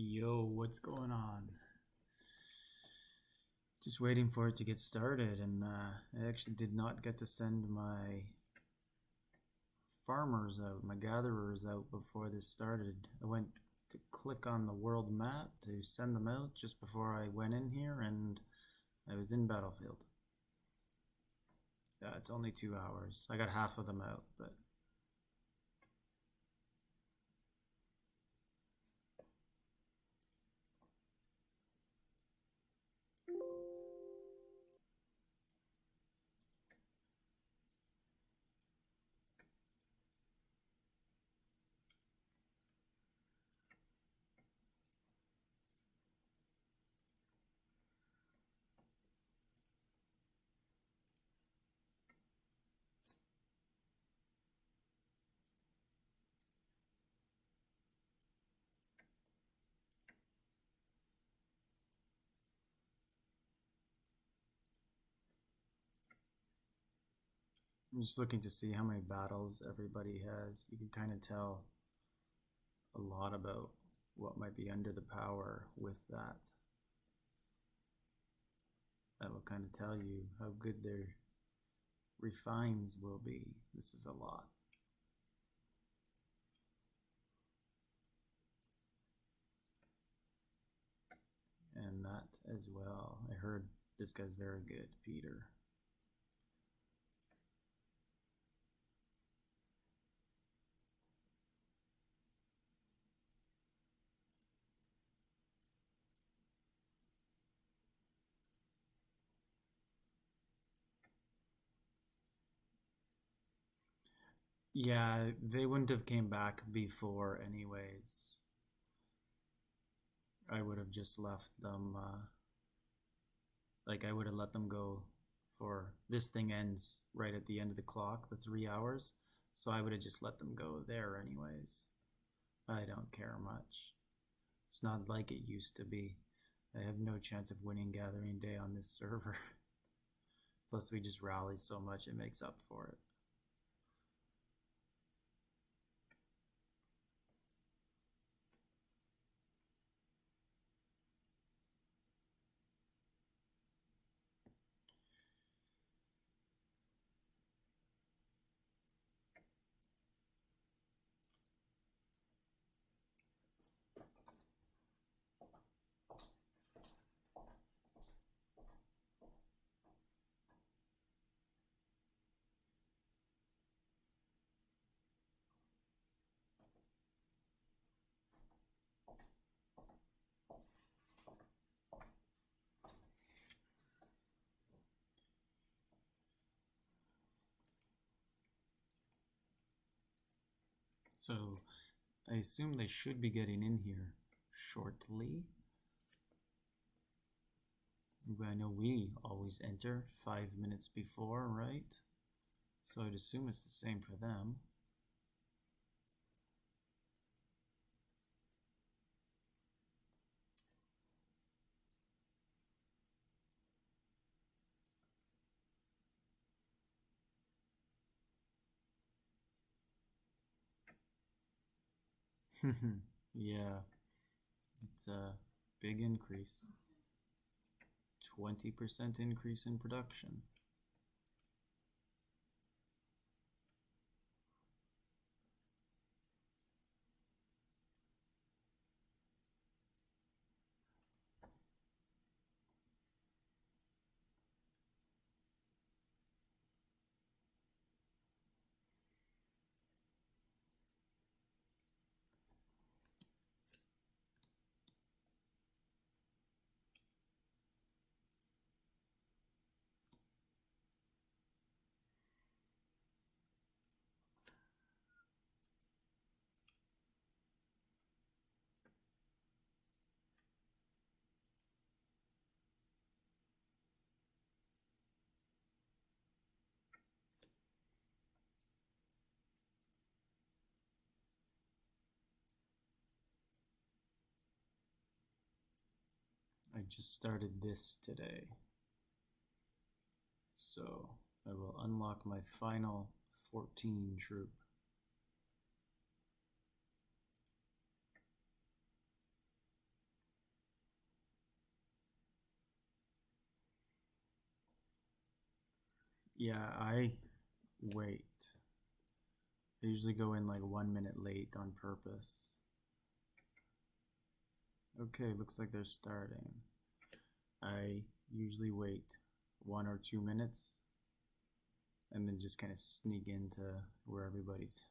Yo, what's going on? Just waiting for it to get started, and I actually did not get to send my farmers out, my gatherers out before this started. I went to click on the world map to send them out just before I went in here, and I was in Battlefield. Yeah, it's only 2 hours. I got half of them out, but I'm just looking to see how many battles everybody has. You can kind of tell a lot about what might be under the power with that. That will kind of tell you how good their refines will be. This is a lot. And that as well. I heard this guy's very good, Peter. Yeah, they wouldn't have came back before anyways. I would have just left them, like I would have let them go for, this thing ends right at the end of the clock, the 3 hours. So I would have just let them go there anyways. I don't care much. It's not like it used to be. I have no chance of winning Gathering Day on this server. Plus we just rally so much it makes up for it. So I assume they should be getting in here shortly. I know we always enter 5 minutes before, right? So I'd assume it's the same for them. Yeah, it's a big increase. 20% increase in production. I just started this today. So I will unlock my final 14 troop. Yeah, I wait. I usually go in like 1 minute late on purpose. Okay, looks like they're starting. I usually wait 1 or 2 minutes and then just kind of sneak into where everybody's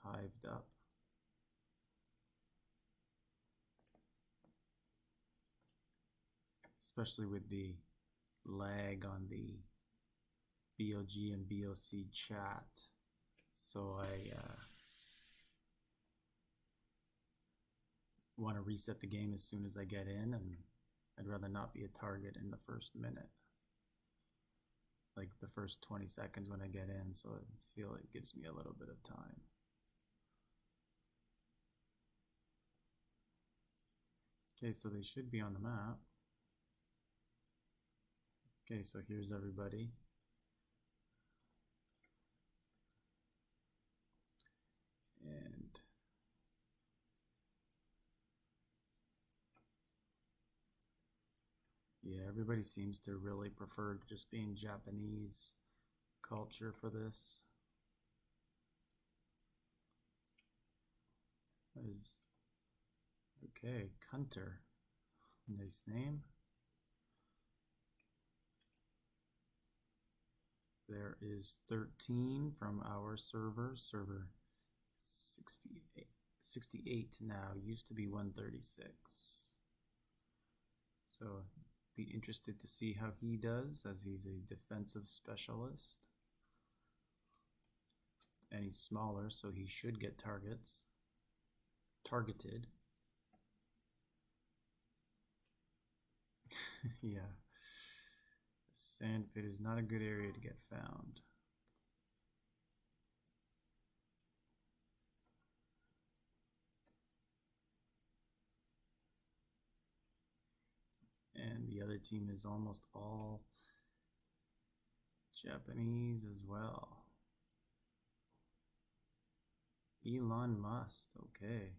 hived up. Especially with the lag on the BOG and BOC chat. So I want to reset the game as soon as I get in, and I'd rather not be a target in the first minute. Like the first 20 seconds when I get in, so I feel it gives me a little bit of time. Okay, so they should be on the map. Okay, so here's everybody. And yeah, everybody seems to really prefer just being Japanese culture for this. Is okay, Kunter. Nice name. There is 13 from our server 68 now, used to be 136. So be interested to see how he does, as he's a defensive specialist. And he's smaller, so he should get targeted. Yeah. Sand pit is not a good area to get found. And the other team is almost all Japanese as well. Elon Musk, okay.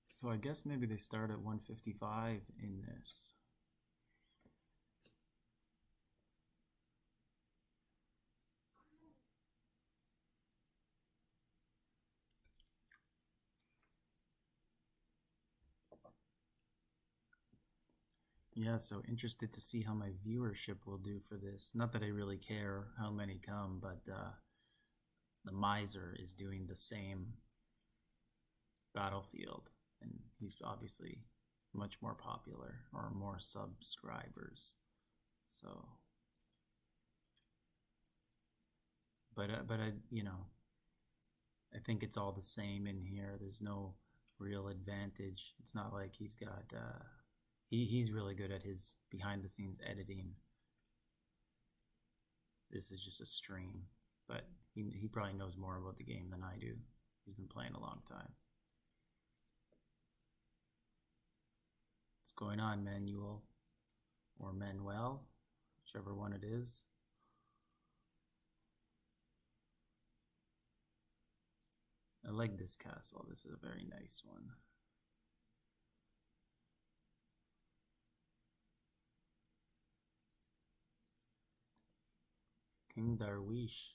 So I guess maybe they start at 155 in this. Yeah, so interested to see how my viewership will do for this. Not that I really care how many come, but the Miser is doing the same Battlefield, and he's obviously much more popular, or more subscribers. So, but I, I think it's all the same in here. There's no real advantage. It's not like he's got he's really good at his behind the scenes editing. This is just a stream, but he probably knows more about the game than I do. He's been playing a long time. What's going on, Manuel? Or Manuel, whichever one it is. I like this castle. This is a very nice one. King Darwish.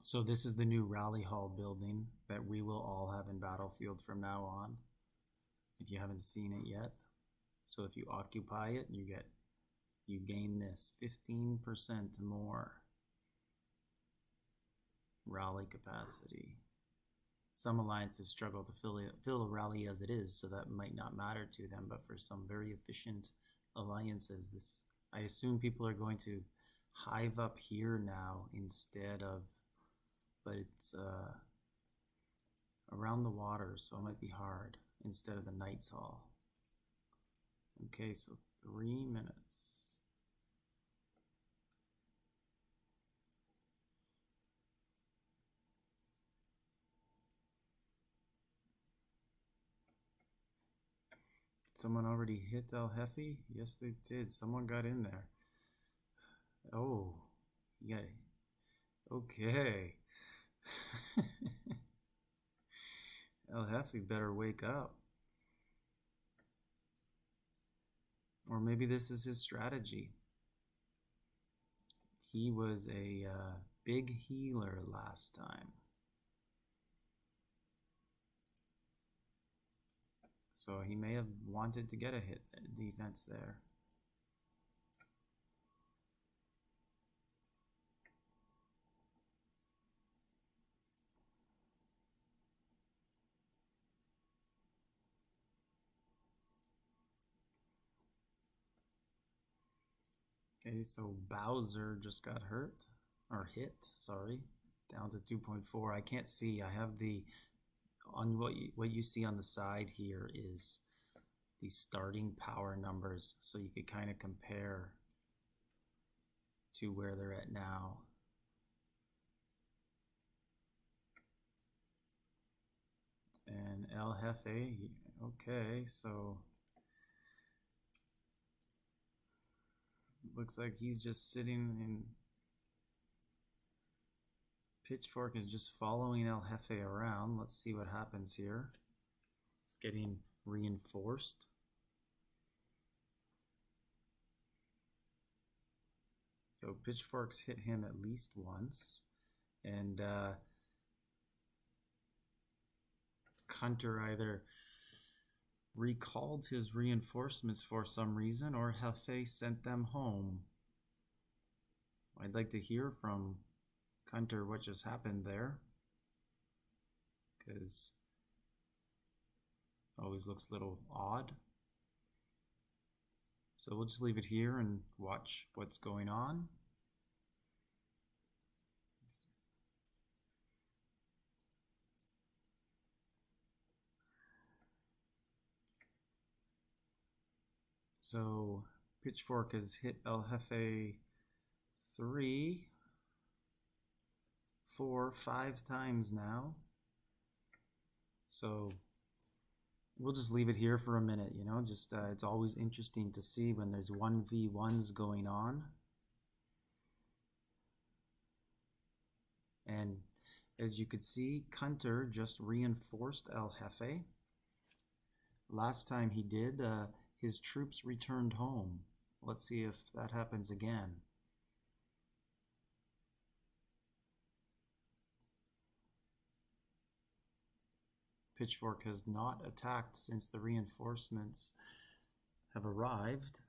So this is the new Rally Hall building that we will all have in Battlefield from now on, if you haven't seen it yet. So if you occupy it, you gain this 15% more. rally capacity. Some alliances struggle to fill a rally as it is, so that might not matter to them, but for some very efficient alliances, this, I assume people are going to hive up here now instead of, but it's around the water, so it might be hard instead of the Knight's Hall. Okay, so 3 minutes. Someone already hit El Jefe? Yes, they did. Someone got in there. Oh, yeah. Okay. El Jefe better wake up. Or maybe this is his strategy. He was a big healer last time. So he may have wanted to get a hit defense there. Okay, so Bowser just got hurt, or hit, sorry, down to 2.4. I can't see. I have the, on what you see on the side here is the starting power numbers, so you could kind of compare to where they're at now. And El Jefe, okay, so looks like he's just sitting in. Pitchfork is just following El Jefe around. Let's see what happens here. It's getting reinforced. So Pitchforks hit him at least once. And Hunter either recalled his reinforcements for some reason or Jefe sent them home. I'd like to hear from Hunter what just happened there, because always looks a little odd. So we'll just leave it here and watch what's going on. So Pitchfork has hit El Jefe 3, 4, 5 times now. So we'll just leave it here for a minute, you know, just it's always interesting to see when there's 1v1s going on. And as you could see, Hunter just reinforced El Jefe. Last time he did, his troops returned home. Let's see if that happens again. Pitchfork has not attacked since the reinforcements have arrived.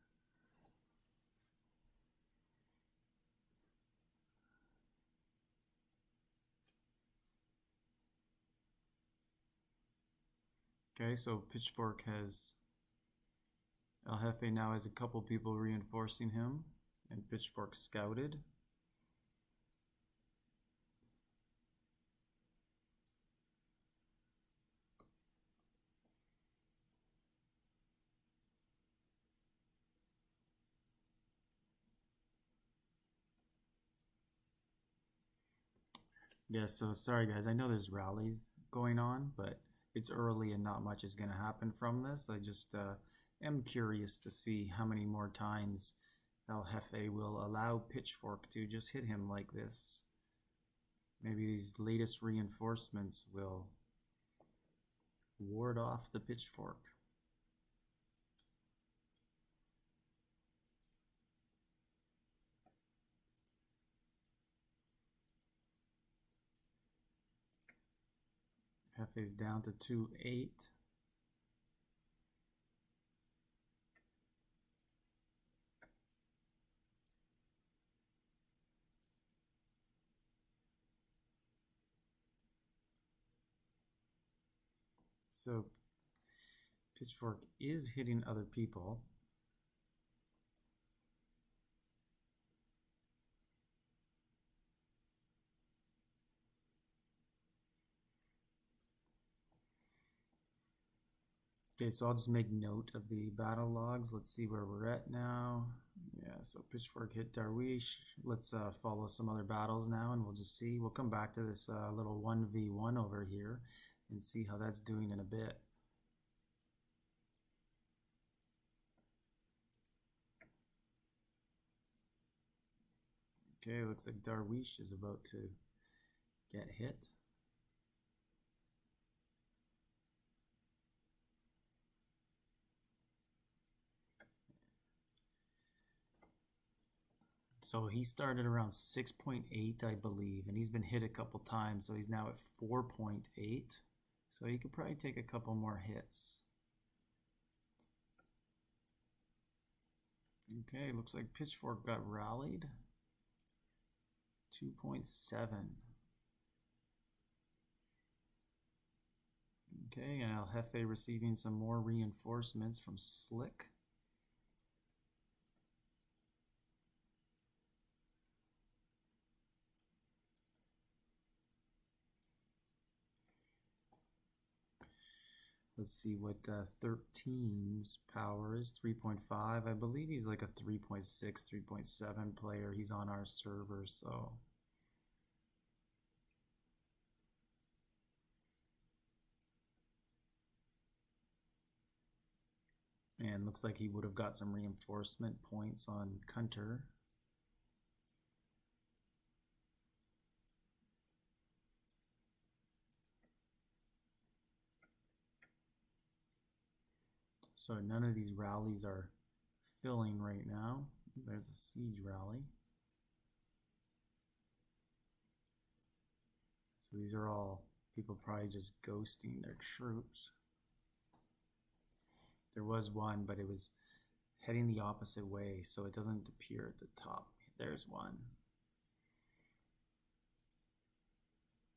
Okay, so Pitchfork has, El Jefe now has a couple people reinforcing him, and Pitchfork scouted. Yeah, so sorry guys, I know there's rallies going on, but it's early and not much is going to happen from this. I just am curious to see how many more times El Jefe will allow Pitchfork to just hit him like this. Maybe these latest reinforcements will ward off the Pitchfork. Jefe's down to 2-8. So Pitchfork is hitting other people. Okay, so I'll just make note of the battle logs. Let's see where we're at now. Yeah, so Pitchfork hit Darwish. Let's follow some other battles now, and we'll just see. We'll come back to this little 1v1 over here and see how that's doing in a bit. Okay, looks like Darwish is about to get hit. So he started around 6.8, I believe, and he's been hit a couple times, so he's now at 4.8. So he could probably take a couple more hits. Okay, looks like Pitchfork got rallied. 2.7. Okay, and El Jefe receiving some more reinforcements from Slick. Let's see what 13's power is. 3.5. I believe he's like a 3.6, 3.7 player. He's on our server, so. And looks like he would have got some reinforcement points on Kunter. So none of these rallies are filling right now. There's a siege rally. So these are all people probably just ghosting their troops. There was one, but it was heading the opposite way, so it doesn't appear at the top. There's one.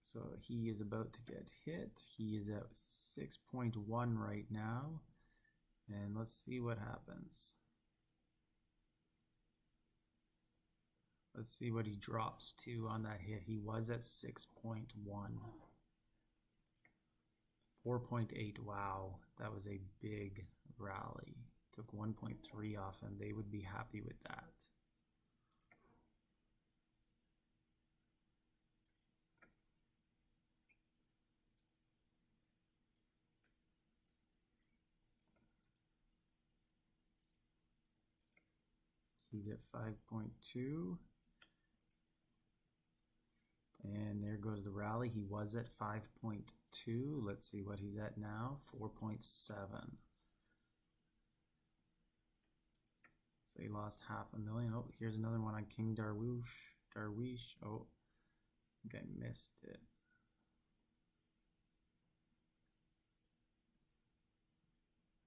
So he is about to get hit. He is at 6.1 right now. And let's see what happens. Let's see what he drops to on that hit. He was at 6.1. 4.8. Wow, that was a big rally. Took 1.3 off him. They would be happy with that. He's at 5.2. And there goes the rally. He was at 5.2. Let's see what he's at now. 4.7. So he lost 500,000. Oh, here's another one on King Darwish. Oh, I think I missed it.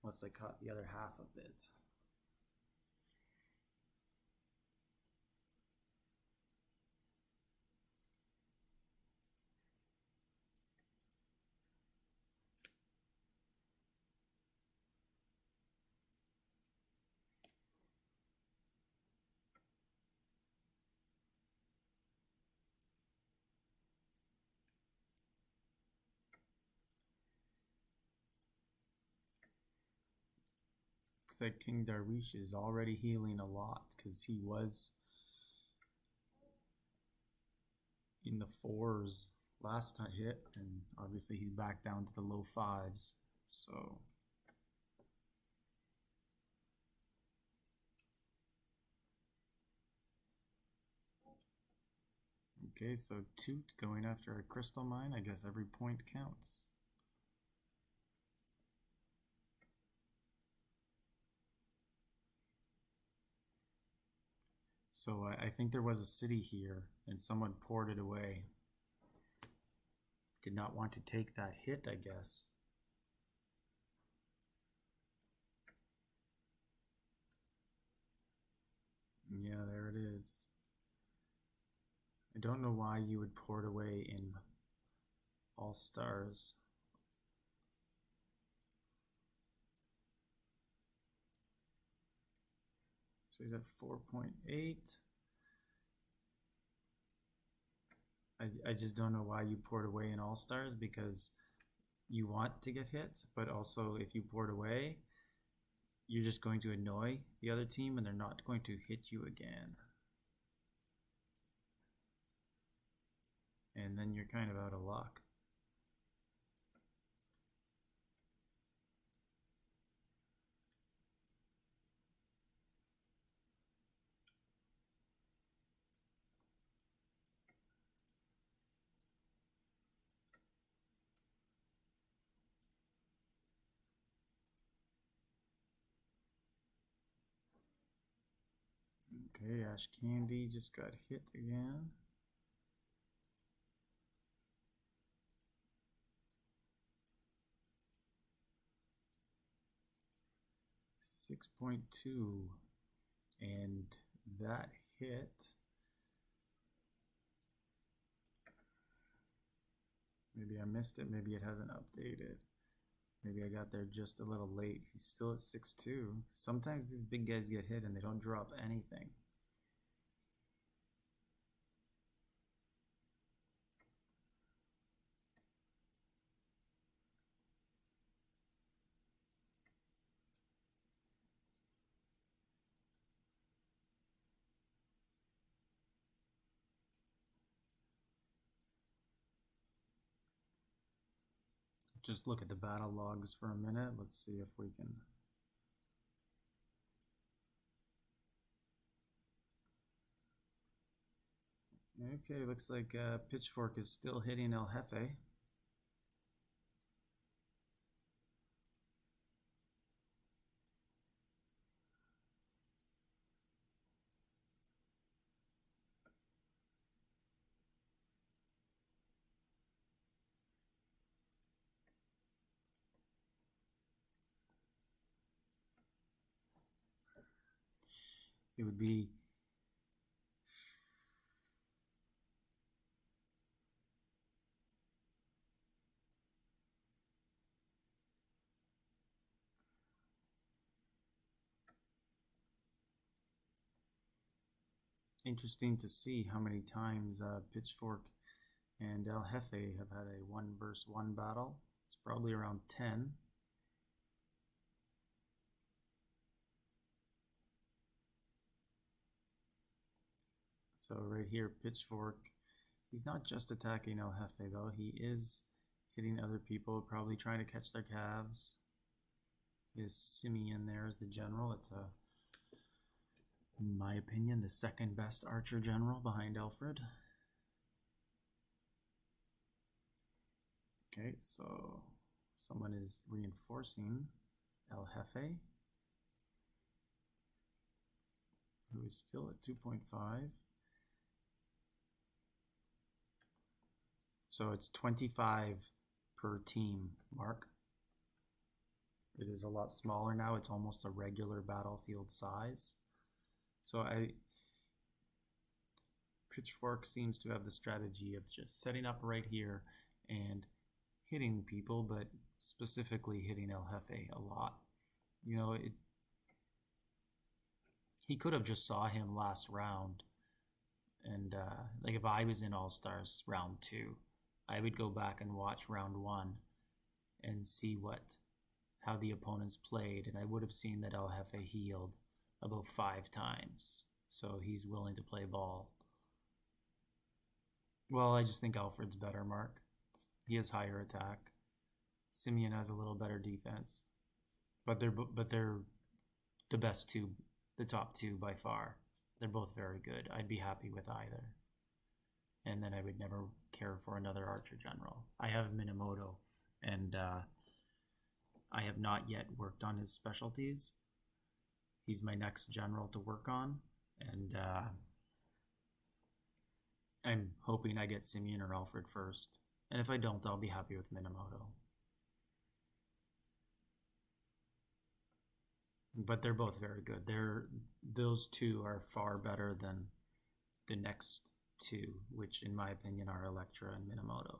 Unless I caught the other half of it. Looks like King Darwish is already healing a lot because he was in the 4s last time hit, and obviously he's back down to the low 5s. So okay, so Toot going after a crystal mine. I guess every point counts. So I think there was a city here and someone poured it away. Did not want to take that hit, I guess. Yeah, there it is. I don't know why you would pour it away in All Stars. So he's at 4.8. I just don't know why you poured away in All-Stars, because you want to get hit, but also if you poured away, you're just going to annoy the other team and they're not going to hit you again. And then you're kind of out of luck. Okay, Ash Candy just got hit again. .2, and that hit. Maybe I missed it. Maybe it hasn't updated. Maybe I got there just a little late. He's still at 6.2. Sometimes these big guys get hit and they don't drop anything. Just look at the battle logs for a minute. Let's see if we can. Okay, looks like Pitchfork is still hitting El Jefe. It would be interesting to see how many times Pitchfork and El Jefe have had a 1 versus 1 battle. It's probably around 10. So right here, Pitchfork, he's not just attacking El Jefe though, he is hitting other people, probably trying to catch their calves. Is Simeon there as the general? It's in my opinion, the second best archer general behind Alfred. Okay, so someone is reinforcing El Jefe, who is still at 2.5. So it's 25 per team, Mark. It is a lot smaller now. It's almost a regular battlefield size. So Pitchfork seems to have the strategy of just setting up right here and hitting people, but specifically hitting El Jefe a lot. You know, he could have just saw him last round, and like if I was in All-Stars round 2, I would go back and watch round 1 and see how the opponents played, and I would have seen that El Jefe healed about 5 times, so he's willing to play ball. Well, I just think Alfred's better, Mark. He has higher attack. Simeon has a little better defense, but they're the best two, the top 2 by far. They're both very good. I'd be happy with either, and then I would never care for another archer general. I have Minamoto, and I have not yet worked on his specialties. He's my next general to work on, and I'm hoping I get Simeon or Alfred first. And if I don't, I'll be happy with Minamoto. But they're both very good. Those 2 are far better than the next 2, which in my opinion are Electra and Minamoto.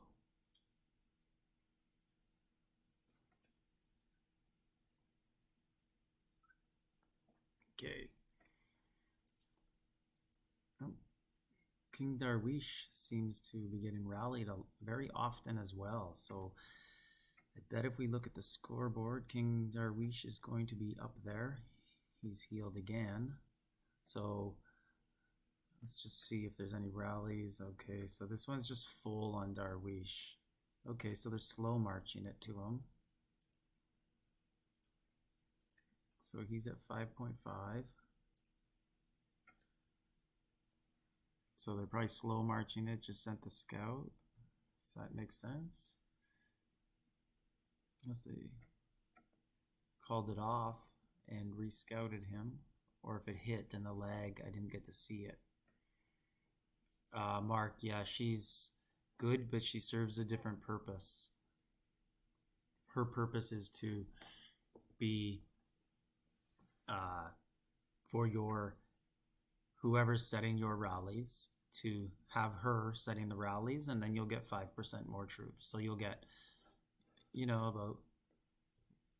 Okay. King Darwish seems to be getting rallied very often as well. So I bet if we look at the scoreboard, King Darwish is going to be up there. He's healed again. So let's just see if there's any rallies. Okay, so this one's just full on Darwish. Okay, so they're slow marching it to him. So he's at 5.5. So they're probably slow marching it, just sent the scout. Does that make sense? Unless they called it off and re-scouted him. Or if it hit in the lag, I didn't get to see it. Mark, yeah, she's good, but she serves a different purpose. Her purpose is to be for your whoever's setting your rallies, to have her setting the rallies, and then you'll get 5% more troops. So you'll get, about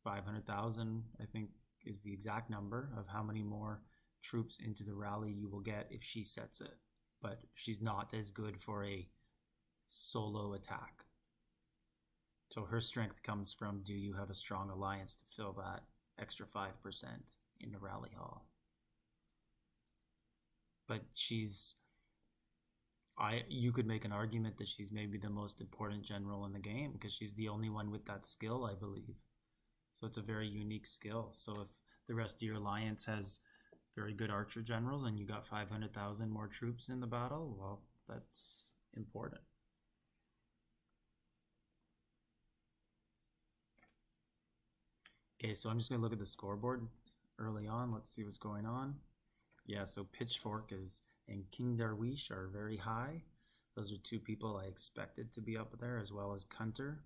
500,000, I think is the exact number of how many more troops into the rally you will get if she sets it. But she's not as good for a solo attack. So her strength comes from, do you have a strong alliance to fill that extra 5% in the rally hall? But you could make an argument that she's maybe the most important general in the game because she's the only one with that skill, I believe. So it's a very unique skill. So if the rest of your alliance has very good archer generals and you got 500,000 more troops in the battle, well, that's important. Okay, so I'm just going to look at the scoreboard early on. Let's see what's going on. Yeah, so Pitchfork and King Darwish are very high. Those are two people I expected to be up there, as well as Kunter.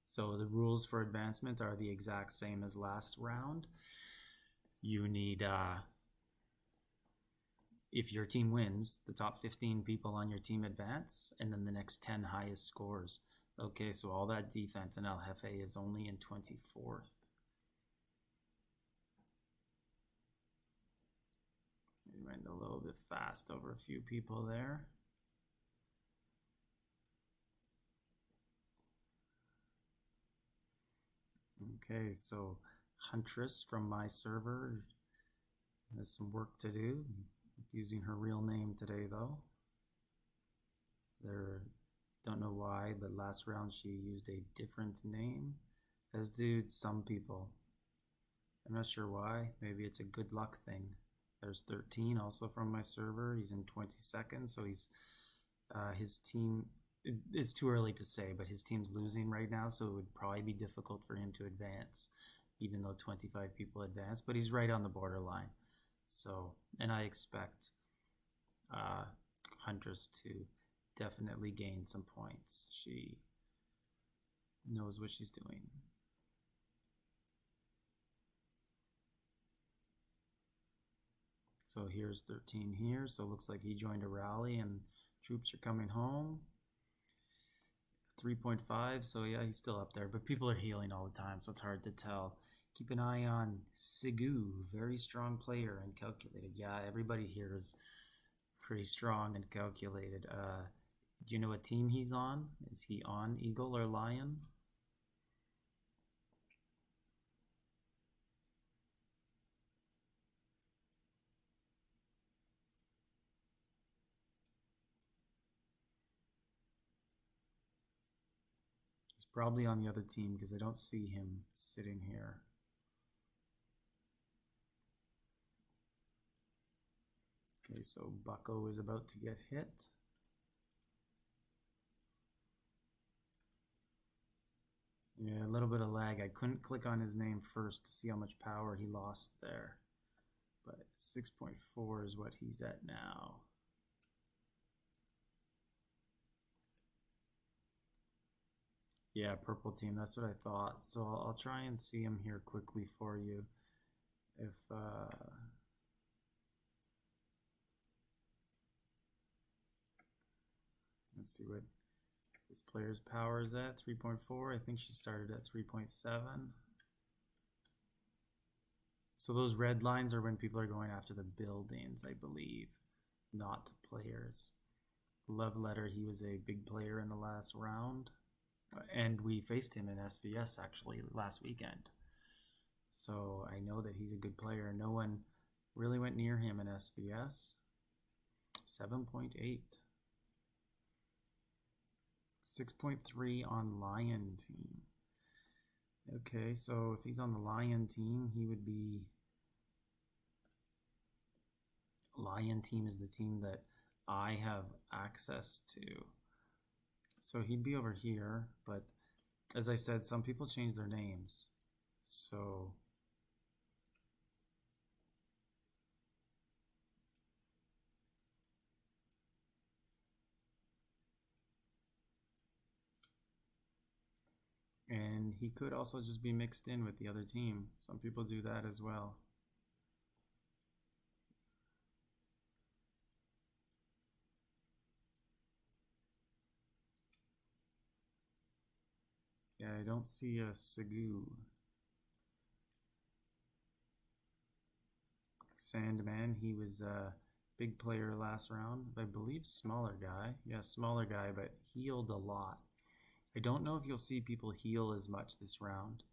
So the rules for advancement are the exact same as last round. You need, if your team wins, the top 15 people on your team advance, and then the next 10 highest scores. Okay, so all that defense in El Jefe is only in 24th. We went a little bit fast over a few people there. Okay, so Huntress from my server has some work to do. Using her real name today, though. Don't know why, but last round she used a different name, as did some people. I'm not sure why. Maybe it's a good luck thing. There's 13 also from my server. He's in 22nd, so his team, it's too early to say, but his team's losing right now, so it would probably be difficult for him to advance, even though 25 people advance, but he's right on the borderline. So, and I expect Huntress to definitely gain some points. She knows what she's doing. So here's 13 here. So it looks like he joined a rally and troops are coming home. 3.5. So yeah, he's still up there, but people are healing all the time, so it's hard to tell. Keep an eye on Sigu, very strong player and calculated. Yeah, everybody here is pretty strong and calculated. Do you know what team he's on? Is he on Eagle or Lion? He's probably on the other team because I don't see him sitting here. Okay, so Bucko is about to get hit. Yeah, a little bit of lag. I couldn't click on his name first to see how much power he lost there. But 6.4 is what he's at now. Yeah, purple team, that's what I thought. So I'll try and see him here quickly for you. If let's see what the This player's power is at 3.4. I think she started at 3.7. So those red lines are when people are going after the buildings, I believe, not the players. Love Letter, he was a big player in the last round. And we faced him in SVS actually last weekend. So I know that he's a good player. No one really went near him in SVS. 7.8. 6.3 on Lion Team. Okay, so if he's on the Lion Team, he would be... Lion Team is the team that I have access to. So he'd be over here, but as I said, some people change their names. So... And he could also just be mixed in with the other team. Some people do that as well. Yeah, I don't see a Segu. Sandman, he was a big player last round. I believe smaller guy. Yeah, smaller guy, but healed a lot. I don't know if you'll see people heal as much this round.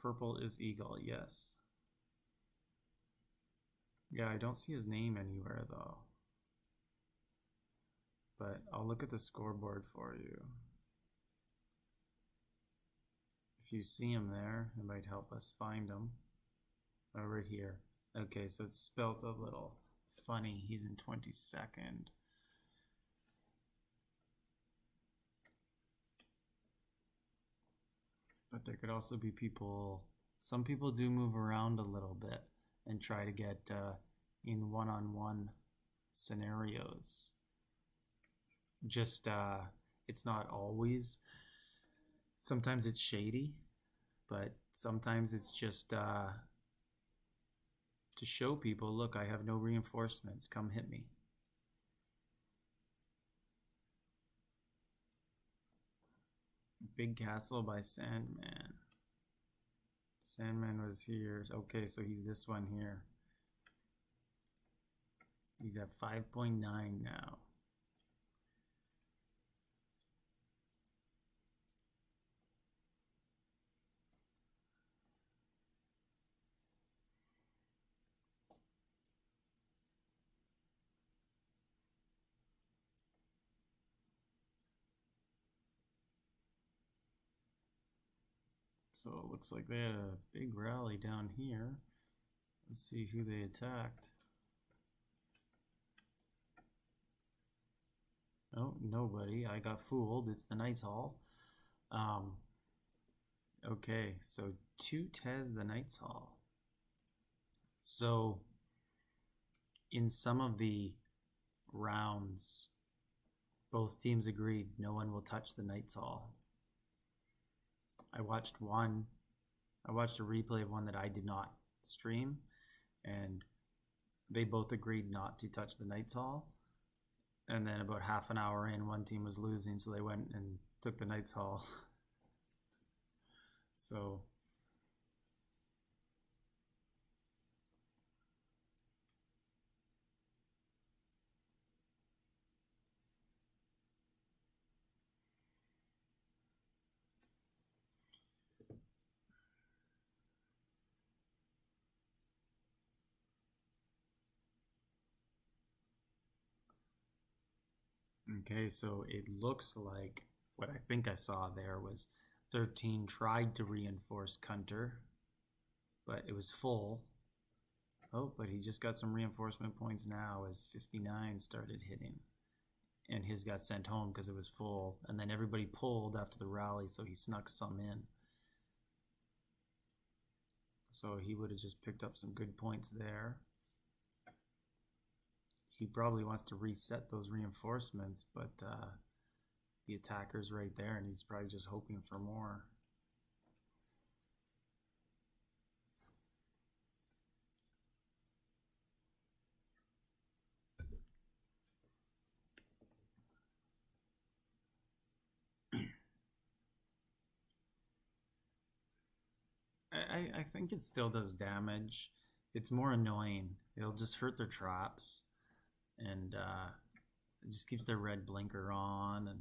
Purple is Eagle, yes. Yeah, I don't see his name anywhere though. But I'll look at the scoreboard for you. If you see him there, it might help us find him. Over here. Okay, so it's spelt a little funny. He's in 22nd. But there could also be people, some people do move around a little bit and try to get in one-on-one scenarios. Just, it's not always, sometimes it's shady, but sometimes it's just to show people, look, I have no reinforcements, come hit me. Big Castle by Sandman. Sandman was here. Okay, so he's this one here. He's at 5.9 now. So it looks like they had a big rally down here. Let's see who they attacked. Oh, nobody. I got fooled. It's the Knights Hall. Okay, so Toot has the Knights Hall. So in some of the rounds, both teams agreed no one will touch the Knights Hall. I watched a replay of one that I did not stream, and they both agreed not to touch the Knights Hall. And then about half an hour in, one team was losing, so they went and took the Knights Hall. So okay, so it looks like what I think I saw there was 13 tried to reinforce Kunter, but it was full. Oh, but he just got some reinforcement points now as 59 started hitting. And his got sent home because it was full. And then everybody pulled after the rally, so he snuck some in. So he would have just picked up some good points there. He probably wants to reset those reinforcements, but the attacker's right there, and he's probably just hoping for more. I think it still does damage. It's more annoying. It'll just hurt their traps, and it just keeps their red blinker on, and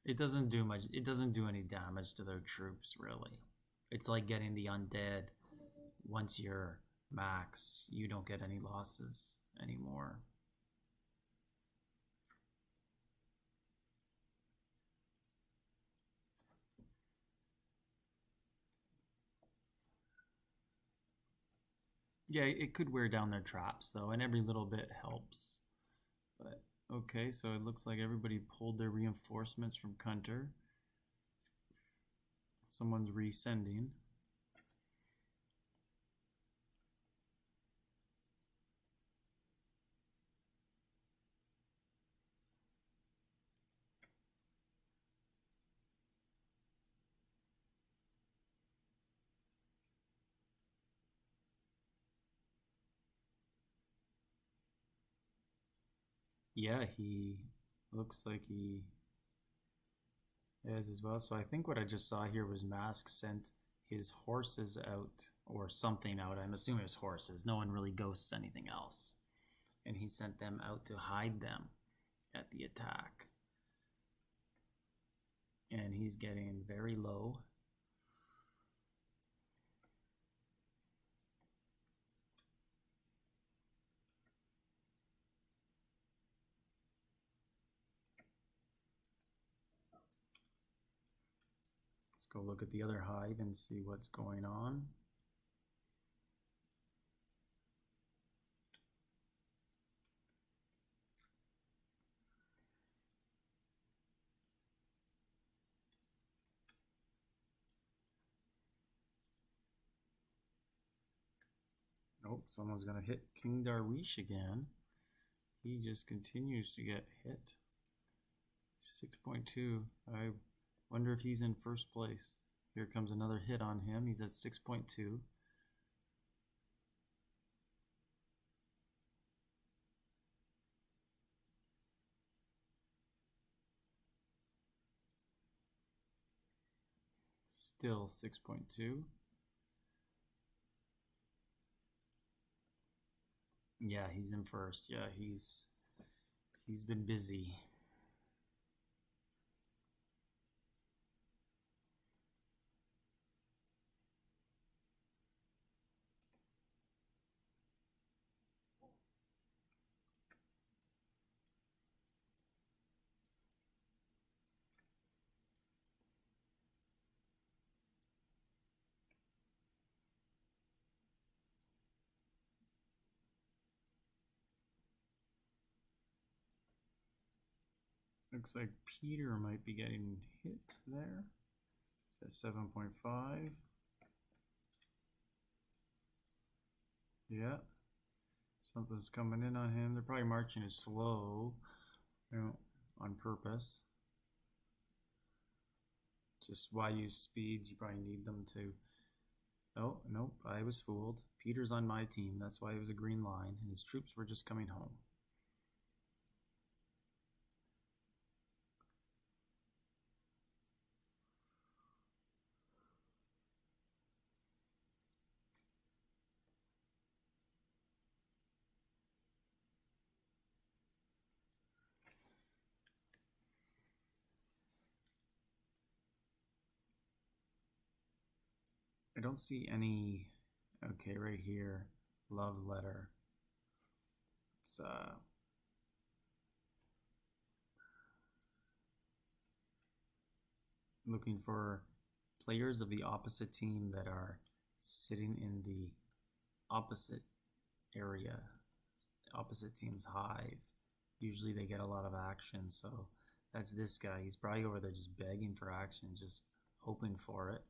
it doesn't do much. It doesn't do any damage to their troops, really. It's like getting the undead. Once you're max, you don't get any losses anymore. Yeah, it could wear down their traps, though, and every little bit helps. But, okay, so it looks like everybody pulled their reinforcements from Kunter. Someone's resending. Yeah, he looks like he is as well. So I think what I just saw here was Mask sent his horses out, or something out. I'm assuming it's horses. No one really ghosts anything else. And he sent them out to hide them at the attack. And he's getting very low. Let's go look at the other hive and see what's going on. Nope, someone's going to hit King Darwish again. He just continues to get hit. 6.2. I wonder if he's in first place. Here comes another hit on him. He's at 6.2. Still 6.2. Yeah, he's in first. Yeah, he's been busy. Looks like Peter might be getting hit there. It's at 7.5. Yeah. Something's coming in on him. They're probably marching it slow, you know, on purpose. Just why use speeds? You probably need them to. Oh, nope, I was fooled. Peter's on my team. That's why it was a green line, and his troops were just coming home. I don't see any. Okay, right here, love letter. It's looking for players of the opposite team that are sitting in the opposite area, opposite team's hive. Usually they get a lot of action, so that's this guy. He's probably over there just begging for action, just hoping for it.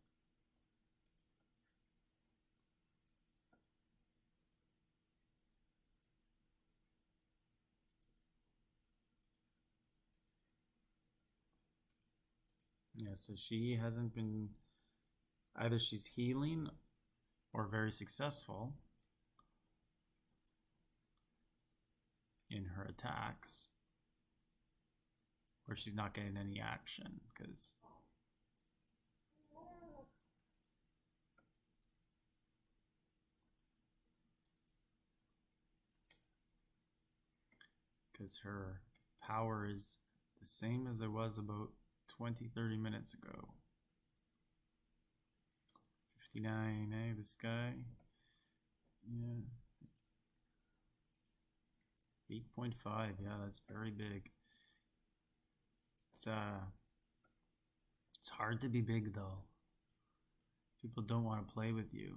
Yeah, so she hasn't been, either she's healing or very successful in her attacks, or she's not getting any action because because her power is the same as it was about 20-30 minutes ago. 59, eh, this guy? Yeah. 8.5, yeah, that's very big. It's hard to be big though. People don't want to play with you.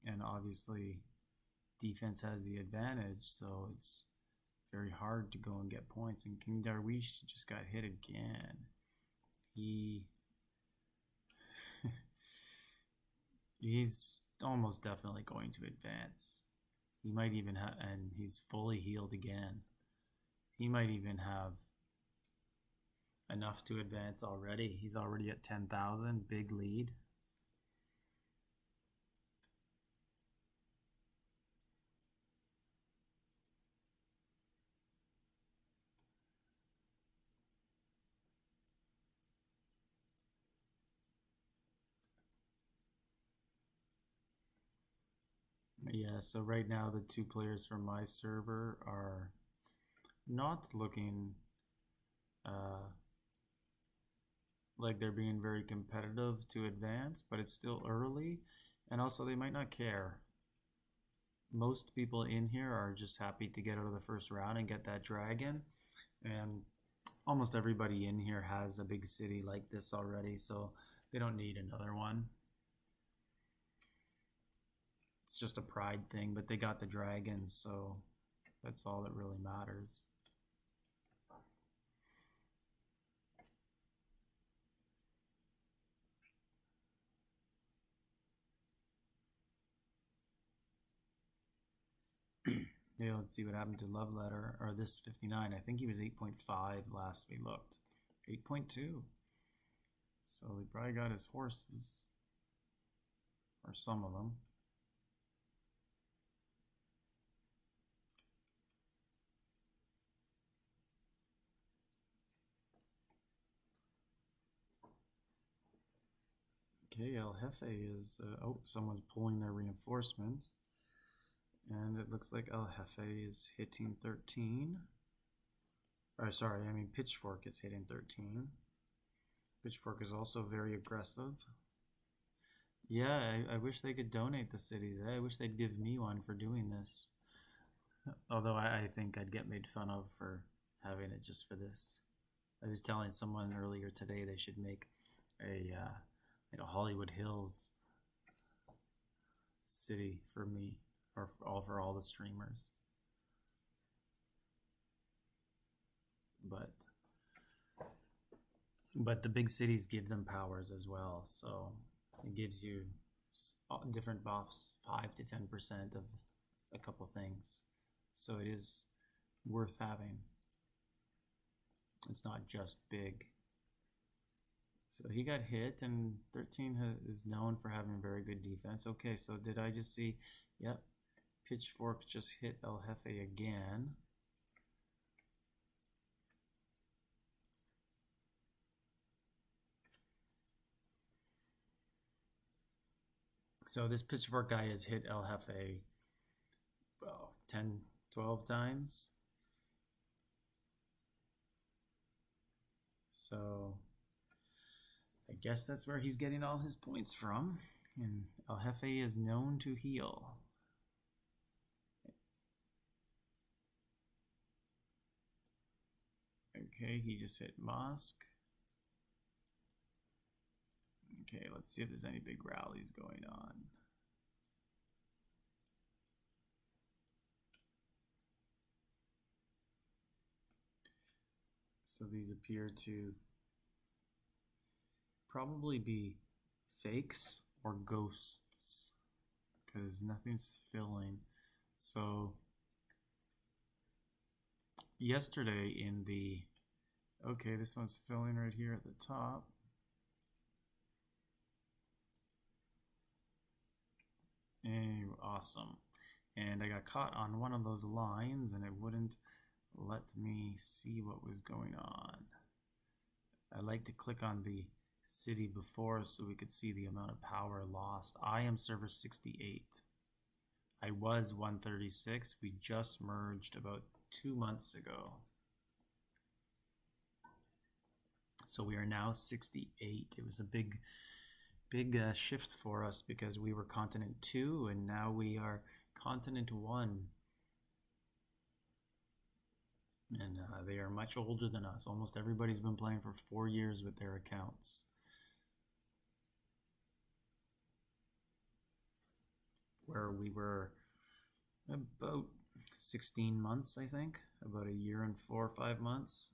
And obviously defense has the advantage, so it's very hard to go and get points. And King Darwish just got hit again. He's almost definitely going to advance. He might even have, and he's fully healed again. He might even have enough to advance already. He's already at 10,000, big lead. Yeah, so right now the two players from my server are not looking like they're being very competitive to advance, but it's still early, and also they might not care. Most people in here are just happy to get out of the first round and get that dragon, and almost everybody in here has a big city like this already, so they don't need another one. It's just a pride thing, but they got the dragons, so that's all that really matters. Yeah, let's see what happened to Love Letter, or this 59. I think he was 8.5 last we looked. 8.2. So he probably got his horses, or some of them. Okay, El Jefe is, oh, someone's pulling their reinforcements. And it looks like El Jefe is hitting 13. Or sorry, I mean Pitchfork is hitting 13. Pitchfork is also very aggressive. Yeah, I wish they could donate the cities. I wish they'd give me one for doing this. Although I think I'd get made fun of for having it just for this. I was telling someone earlier today they should make a Hollywood Hills city for me, or for all the streamers. But the big cities give them powers as well, so it gives you different buffs, 5 to 10% of a couple things. So it is worth having. It's not just big. So he got hit, and 13 is known for having very good defense. Okay, so did I just see? Yep, Pitchfork just hit El Jefe again. So this Pitchfork guy has hit El Jefe, well, 10, 12 times. So I guess that's where he's getting all his points from. And El Jefe is known to heal. Okay, he just hit Mosque. Okay, let's see if there's any big rallies going on. So these appear to probably be fakes or ghosts, because nothing's filling. So yesterday in the, okay, this one's filling right here at the top. Hey, awesome. And I got caught on one of those lines and it wouldn't let me see what was going on. I like to click on the city before so we could see the amount of power lost. I am server 68. I was 136. We just merged about 2 months ago. So we are now 68. It was a big shift for us because we were continent 2 and now we are continent 1. And they are much older than us. Almost everybody's been playing for 4 years with their accounts. Where we were about 16 months, I think. About a year and 4 or 5 months.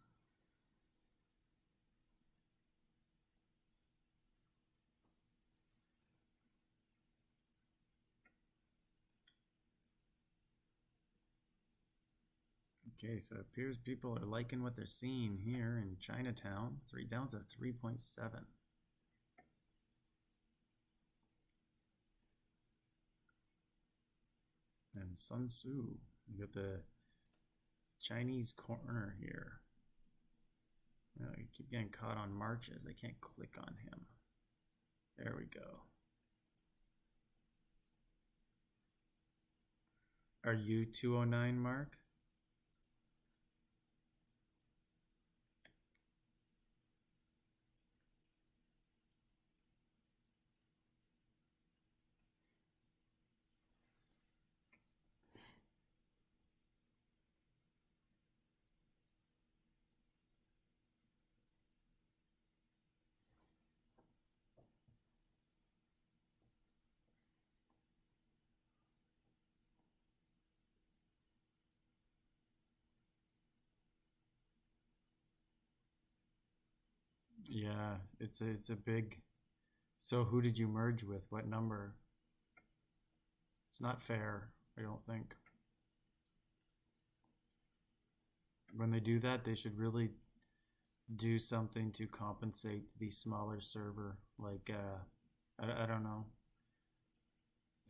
Okay, so it appears people are liking what they're seeing here in Chinatown. 3 down to 3.7. And Sun Tzu. You got the Chinese corner here. I keep getting caught on marches. I can't click on him. There we go. Are you 209, Mark? Yeah, it's a big. So who did you merge with? What number? It's not fair, I don't think. When they do that, they should really do something to compensate the smaller server. Like, I don't know.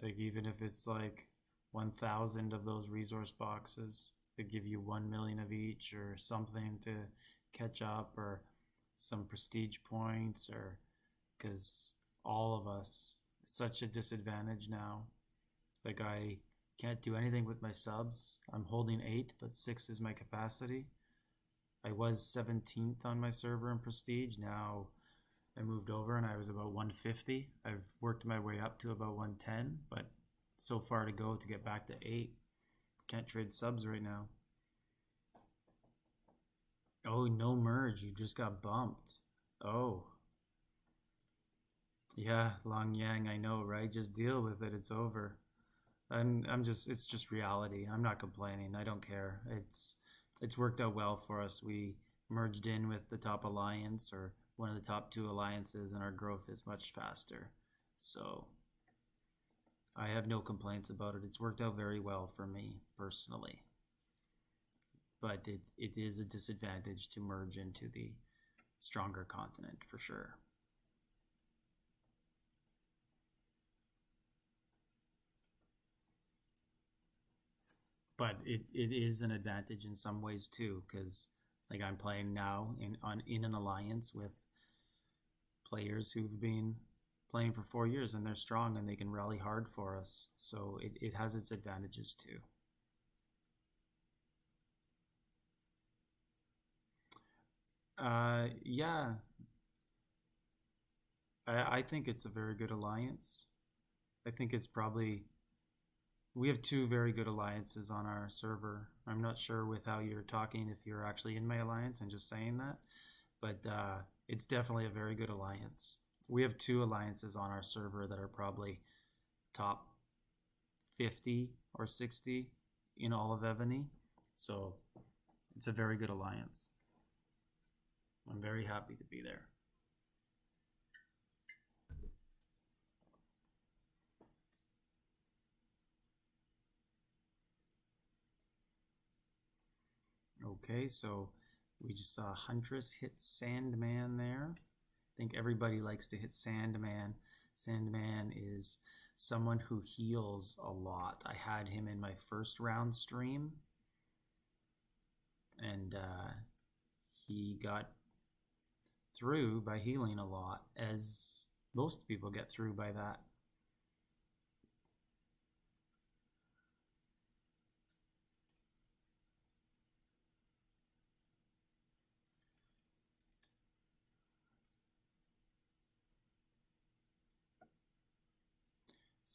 Like, even if it's like 1,000 of those resource boxes, they give you 1 million of each or something to catch up, or some prestige points, or because all of us, such a disadvantage now. Like, I can't do anything with my subs. I'm holding 8, but 6 is my capacity. I was 17th on my server in prestige. Now I moved over and I was about 150. I've worked my way up to about 110, but so far to go to get back to 8. Can't trade subs right now. Oh, no merge. You just got bumped. Oh. Yeah, Long Yang, I know, right? Just deal with it. It's over. It's just reality. I'm not complaining. I don't care. It's worked out well for us. We merged in with the top alliance, or one of the top 2 alliances, and our growth is much faster. So I have no complaints about it. It's worked out very well for me personally. But it is a disadvantage to merge into the stronger continent for sure. But it is an advantage in some ways too, because like I'm playing now in an alliance with players who've been playing for 4 years and they're strong and they can rally hard for us. So it has its advantages too. Yeah, I think it's a very good alliance. I think it's probably, we have 2 very good alliances on our server. I'm not sure with how you're talking, if you're actually in my alliance and just saying that, but it's definitely a very good alliance. We have 2 alliances on our server that are probably top 50 or 60 in all of Evony. So it's a very good alliance. I'm very happy to be there. Okay, so we just saw Huntress hit Sandman there. I think everybody likes to hit Sandman. Sandman is someone who heals a lot. I had him in my first round stream, and he got through by healing a lot, as most people get through by that.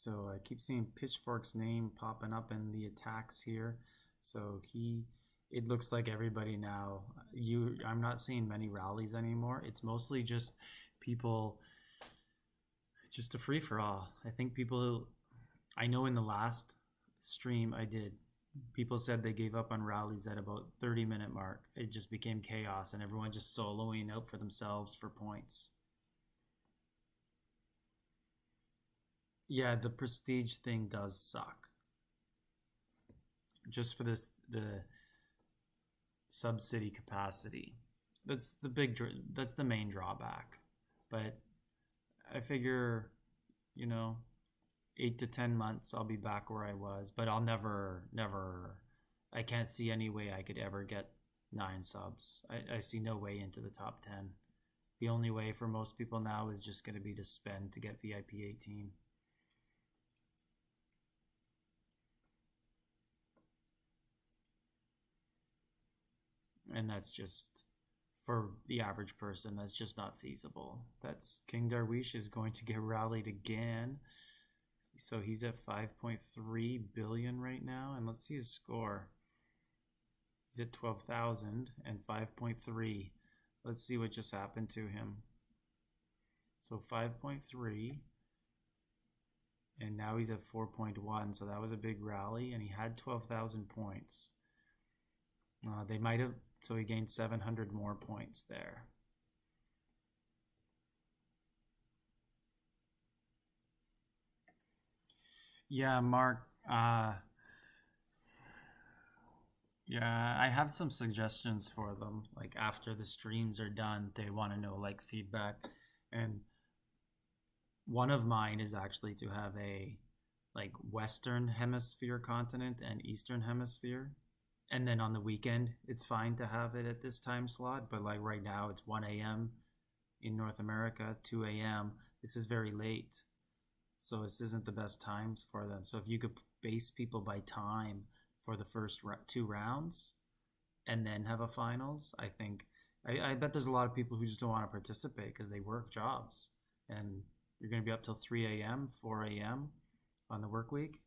So I keep seeing Pitchfork's name popping up in the attacks here. So it looks like everybody now. I'm not seeing many rallies anymore. It's mostly just people, just a free for all. I think people. I know in the last stream I did, people said they gave up on rallies at about 30-minute mark. It just became chaos and everyone just soloing out for themselves for points. Yeah, the prestige thing does suck. Just for the sub-city capacity. That's the main drawback. But I figure, 8 to 10 months I'll be back where I was, but I'll never I can't see any way I could ever get 9 subs. I see no way into the top 10. The only way for most people now is just going to be to spend to get VIP 18. And that's just, for the average person, that's just not feasible. That's King Darwish is going to get rallied again. So he's at 5.3 billion right now. And let's see his score. He's at 12,000 and 5.3. Let's see what just happened to him. So 5.3. And now he's at 4.1. So that was a big rally. And he had 12,000 points. They might have, so he gained 700 more points there. Yeah, Mark. Yeah, I have some suggestions for them. Like after the streams are done, they want to know like feedback. And one of mine is actually to have a like Western Hemisphere continent and Eastern Hemisphere. And then on the weekend, it's fine to have it at this time slot. But like right now, it's 1 a.m. in North America, 2 a.m. This is very late. So this isn't the best times for them. So if you could base people by time for the first 2 rounds and then have a finals, I think, I bet there's a lot of people who just don't want to participate because they work jobs. And you're going to be up till 3 a.m., 4 a.m. on the work week.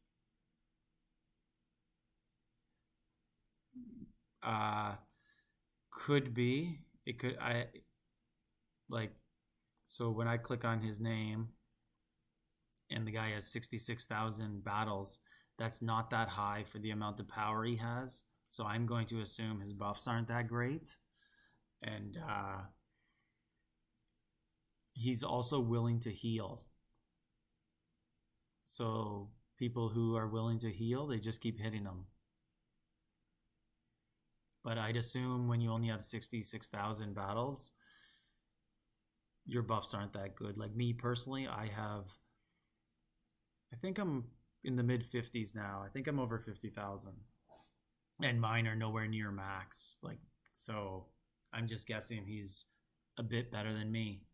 Could be. It could, so when I click on his name and the guy has 66,000 battles, that's not that high for the amount of power he has. So I'm going to assume his buffs aren't that great. And he's also willing to heal. So people who are willing to heal, they just keep hitting them. But I'd assume when you only have 66,000 battles, your buffs aren't that good. Like me personally, I think I'm in the mid 50s now. I think I'm over 50,000. And mine are nowhere near max. So I'm just guessing he's a bit better than me.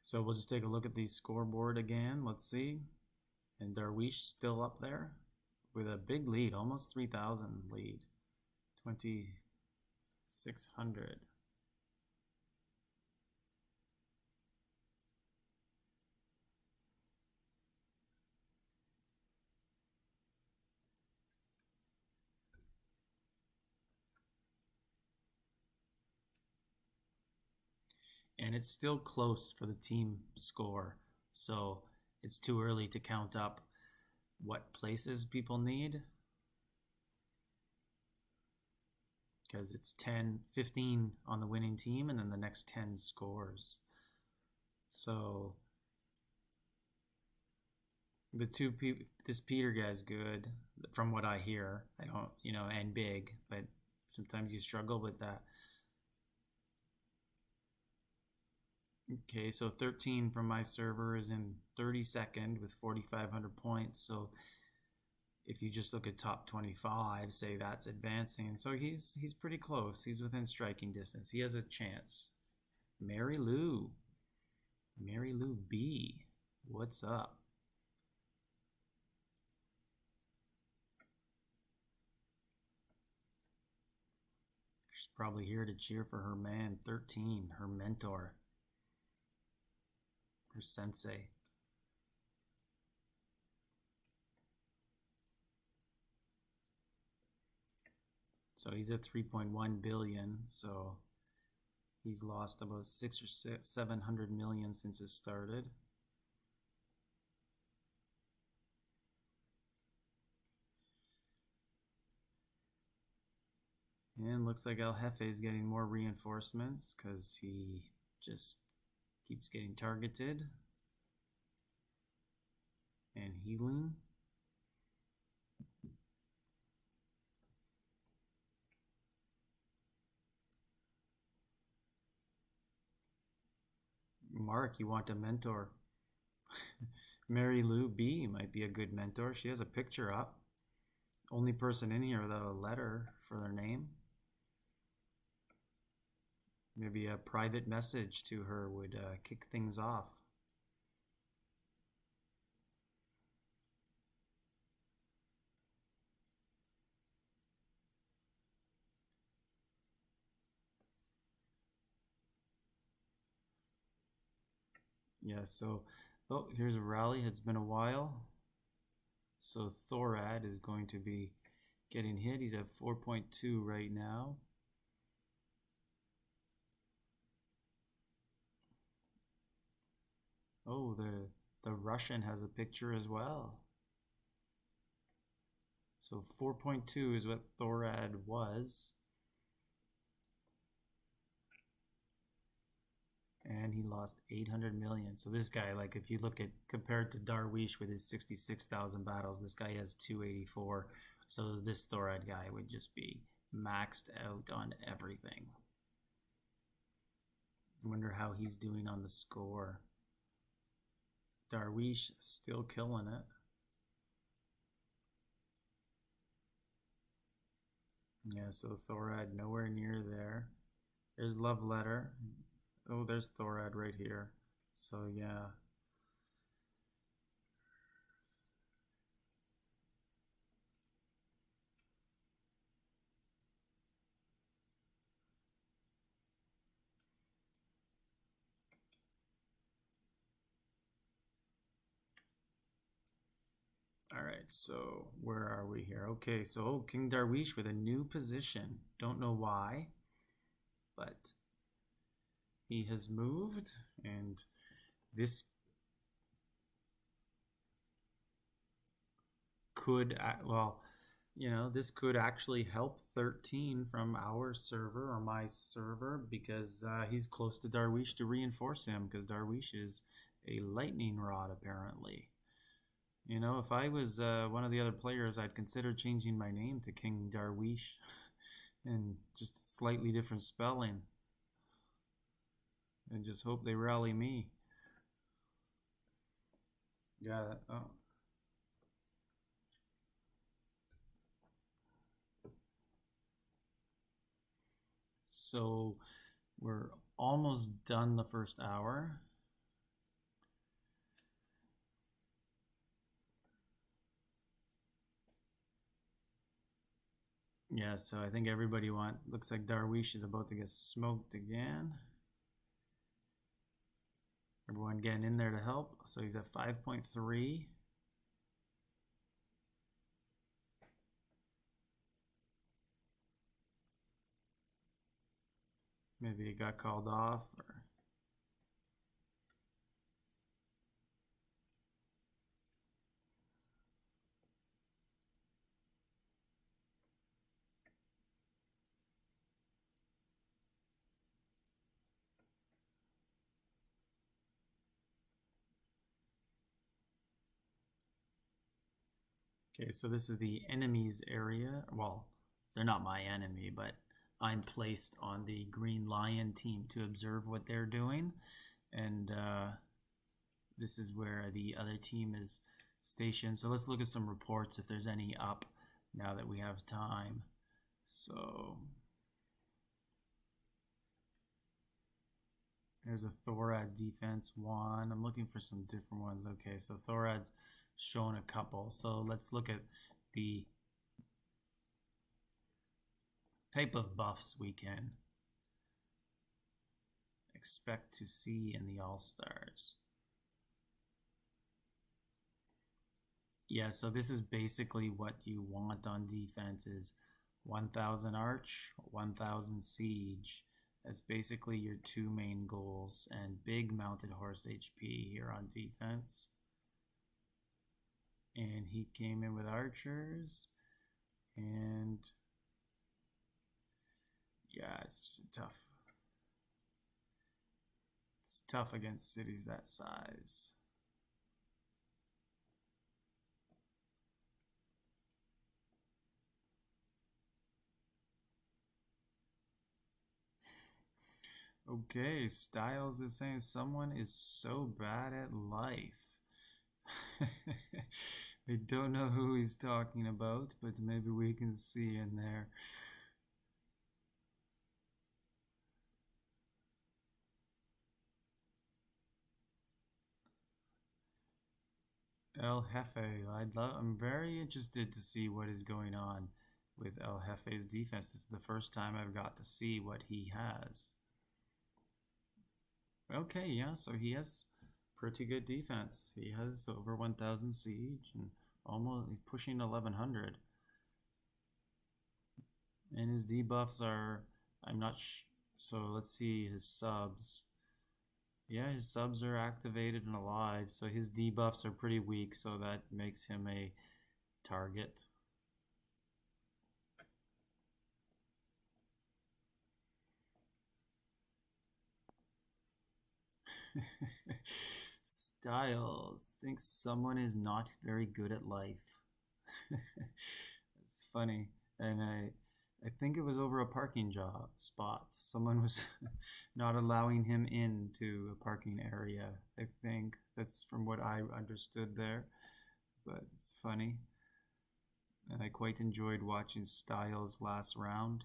So we'll just take a look at the scoreboard again. Let's see. And Darwish still up there with a big lead, almost 3,000 lead. 2,600. And it's still close for the team score. So it's too early to count up what places people need. Because it's 15 on the winning team and then the next 10 scores. So the two people, this Peter guy's good from what I hear. I don't, and big, but sometimes you struggle with that. Okay, so 13 from my server is in 32nd with 4,500 points. So if you just look at top 25, say that's advancing. So he's pretty close. He's within striking distance. He has a chance. Mary Lou B, what's up? probably here to cheer for her man, 13, her mentor, her sensei. So he's at 3.1 billion, so he's lost about 700 million since it started. And looks like El Jefe is getting more reinforcements because he just keeps getting targeted and healing. Mark, you want a mentor? Mary Lou B might be a good mentor. She has a picture up. Only person in here without a letter for their name. Maybe a private message to her would kick things off. Yeah, so, oh, here's a rally. It's been a while. So Thorad is going to be getting hit. He's at 4.2 right now. Oh, the Russian has a picture as well. So 4.2 is what Thorad was. And he lost 800 million. So this guy, like if you look at compared to Darwish with his 66,000 battles, this guy has 284. So this Thorad guy would just be maxed out on everything. I wonder how he's doing on the score. Darwish still killing it. Yeah, so Thorad nowhere near there. There's Love Letter. Oh, there's Thorad right here. So yeah. All right, so where are we here? Okay, so King Darwish with a new position. Don't know why, but he has moved, and this could, well, you know, this could actually help 13 from our server or my server because he's close to Darwish to reinforce him because Darwish is a lightning rod apparently. You know, if I was one of the other players, I'd consider changing my name to King Darwish and just slightly different spelling. And just hope they rally me. Yeah. Oh. So we're almost done the first hour. Yeah, so I think everybody looks like Darwish is about to get smoked again. Everyone getting in there to help. So he's at 5.3. Maybe he got called off or okay, so this is the enemy's area. Well, they're not my enemy, but I'm placed on the Green Lion team to observe what they're doing. And this is where the other team is stationed. So let's look at some reports if there's any up now that we have time. So there's a Thorad defense one. I'm looking for some different ones. Okay, so Thorad's shown a couple. So let's look at the type of buffs we can expect to see in the All-Stars. Yeah, so this is basically what you want on defense is 1000 arch, 1000 siege. That's basically your two main goals, and big mounted horse HP here on defense. And he came in with archers, and yeah, it's just tough. It's tough against cities that size. Okay, Styles is saying someone is so bad at life. I don't know who he's talking about, but maybe we can see in there. El Jefe, I'm very interested to see what is going on with El Jefe's defense. This is the first time I've got to see what he has. Okay, yeah, so he has pretty good defense. He has over 1000 siege and almost he's pushing 1100. And his debuffs are, I'm not so let's see his subs. Yeah, his subs are activated and alive, so his debuffs are pretty weak, so that makes him a target. Styles thinks someone is not very good at life. It's funny. And I think it was over a parking spot. Someone was not allowing him into a parking area. I think that's from what I understood there. But it's funny. And I quite enjoyed watching Styles last round.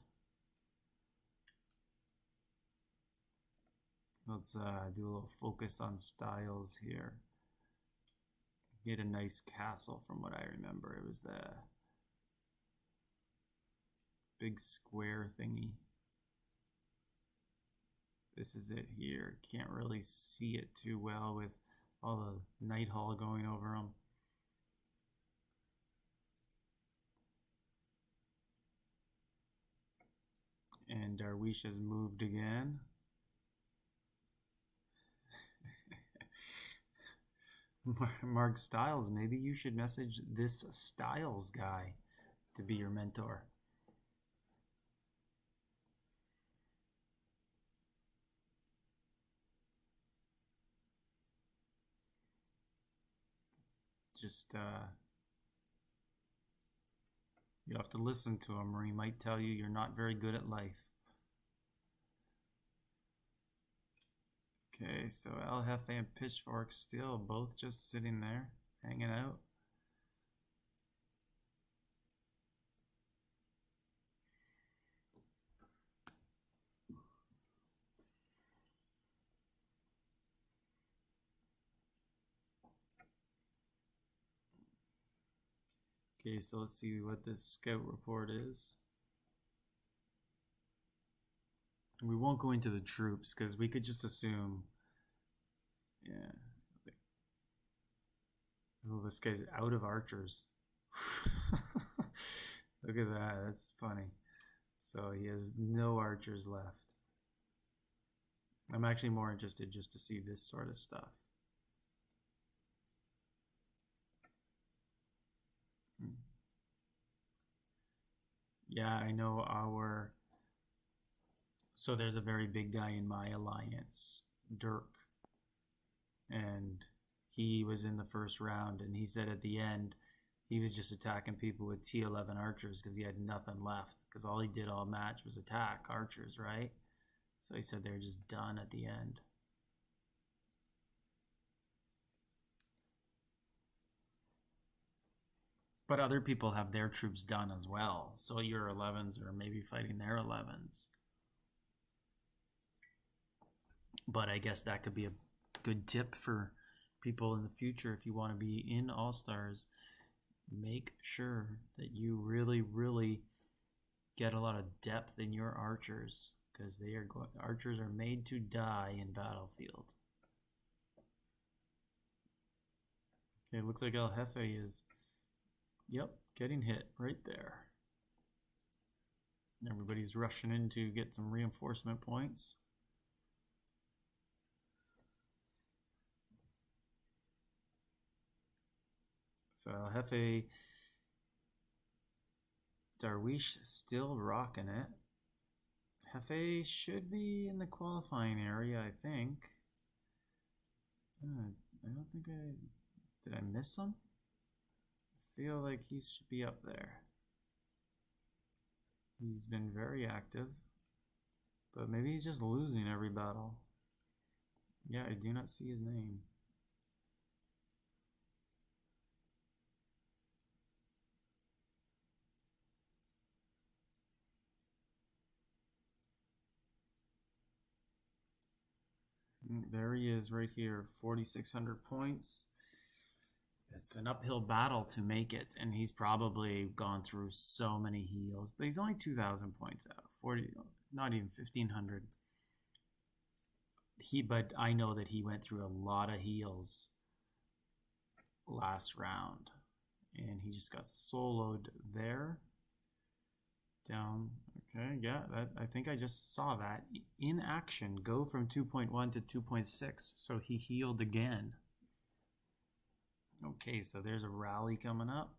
Let's do a little focus on Styles here. He had a nice castle from what I remember. It was the big square thingy. This is it here. Can't really see it too well with all the Night Hall going over him. And Darwish has moved again. Mark Styles, maybe you should message this Styles guy to be your mentor. Just you have to listen to him, or he might tell you you're not very good at life. Okay, so El Jefe and Pitchfork still both just sitting there, hanging out. Okay, so let's see what this scout report is. We won't go into the troops because we could just assume. Yeah. Oh, this guy's out of archers. Look at that. That's funny. So he has no archers left. I'm actually more interested just to see this sort of stuff. Yeah, I know our... So there's a very big guy in my alliance, Dirk. And he was in the first round, and he said at the end, he was just attacking people with T11 archers because he had nothing left. Because all he did all match was attack archers, right? So he said they're just done at the end. But other people have their troops done as well. So your 11s are maybe fighting their 11s. But I guess that could be a good tip for people in the future. If you want to be in All-Stars, make sure that you really, really get a lot of depth in your archers, because archers are made to die in battlefield. Okay, looks like El Jefe is, yep, getting hit right there. Everybody's rushing in to get some reinforcement points. So El Jefe Darwish still rocking it. Jefe should be in the qualifying area, I think. I don't think did I miss him? I feel like he should be up there. He's been very active, but maybe he's just losing every battle. Yeah, I do not see his name. There he is right here, 4,600 points. It's an uphill battle to make it, and he's probably gone through so many heals, but he's only 2,000 points out, 40, not even 1,500. But I know that he went through a lot of heals last round, and he just got soloed there. Down, okay, yeah, I think I just saw that in action, go from 2.1 to 2.6, so he healed again. Okay, so there's a rally coming up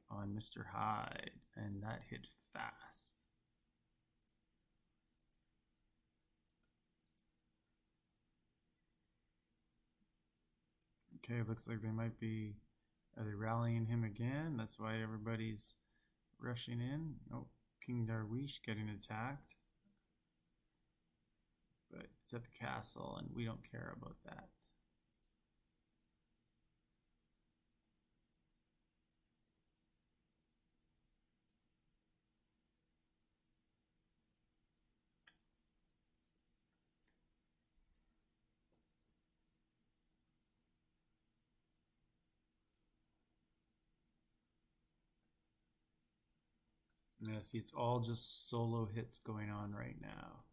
on Mr. Hyde, and that hit fast. Okay, looks like they might be, are they rallying him again? That's why everybody's rushing in. Oh, King Darwish getting attacked. But it's at the castle, and we don't care about that. Yeah, see, it's all just solo hits going on right now.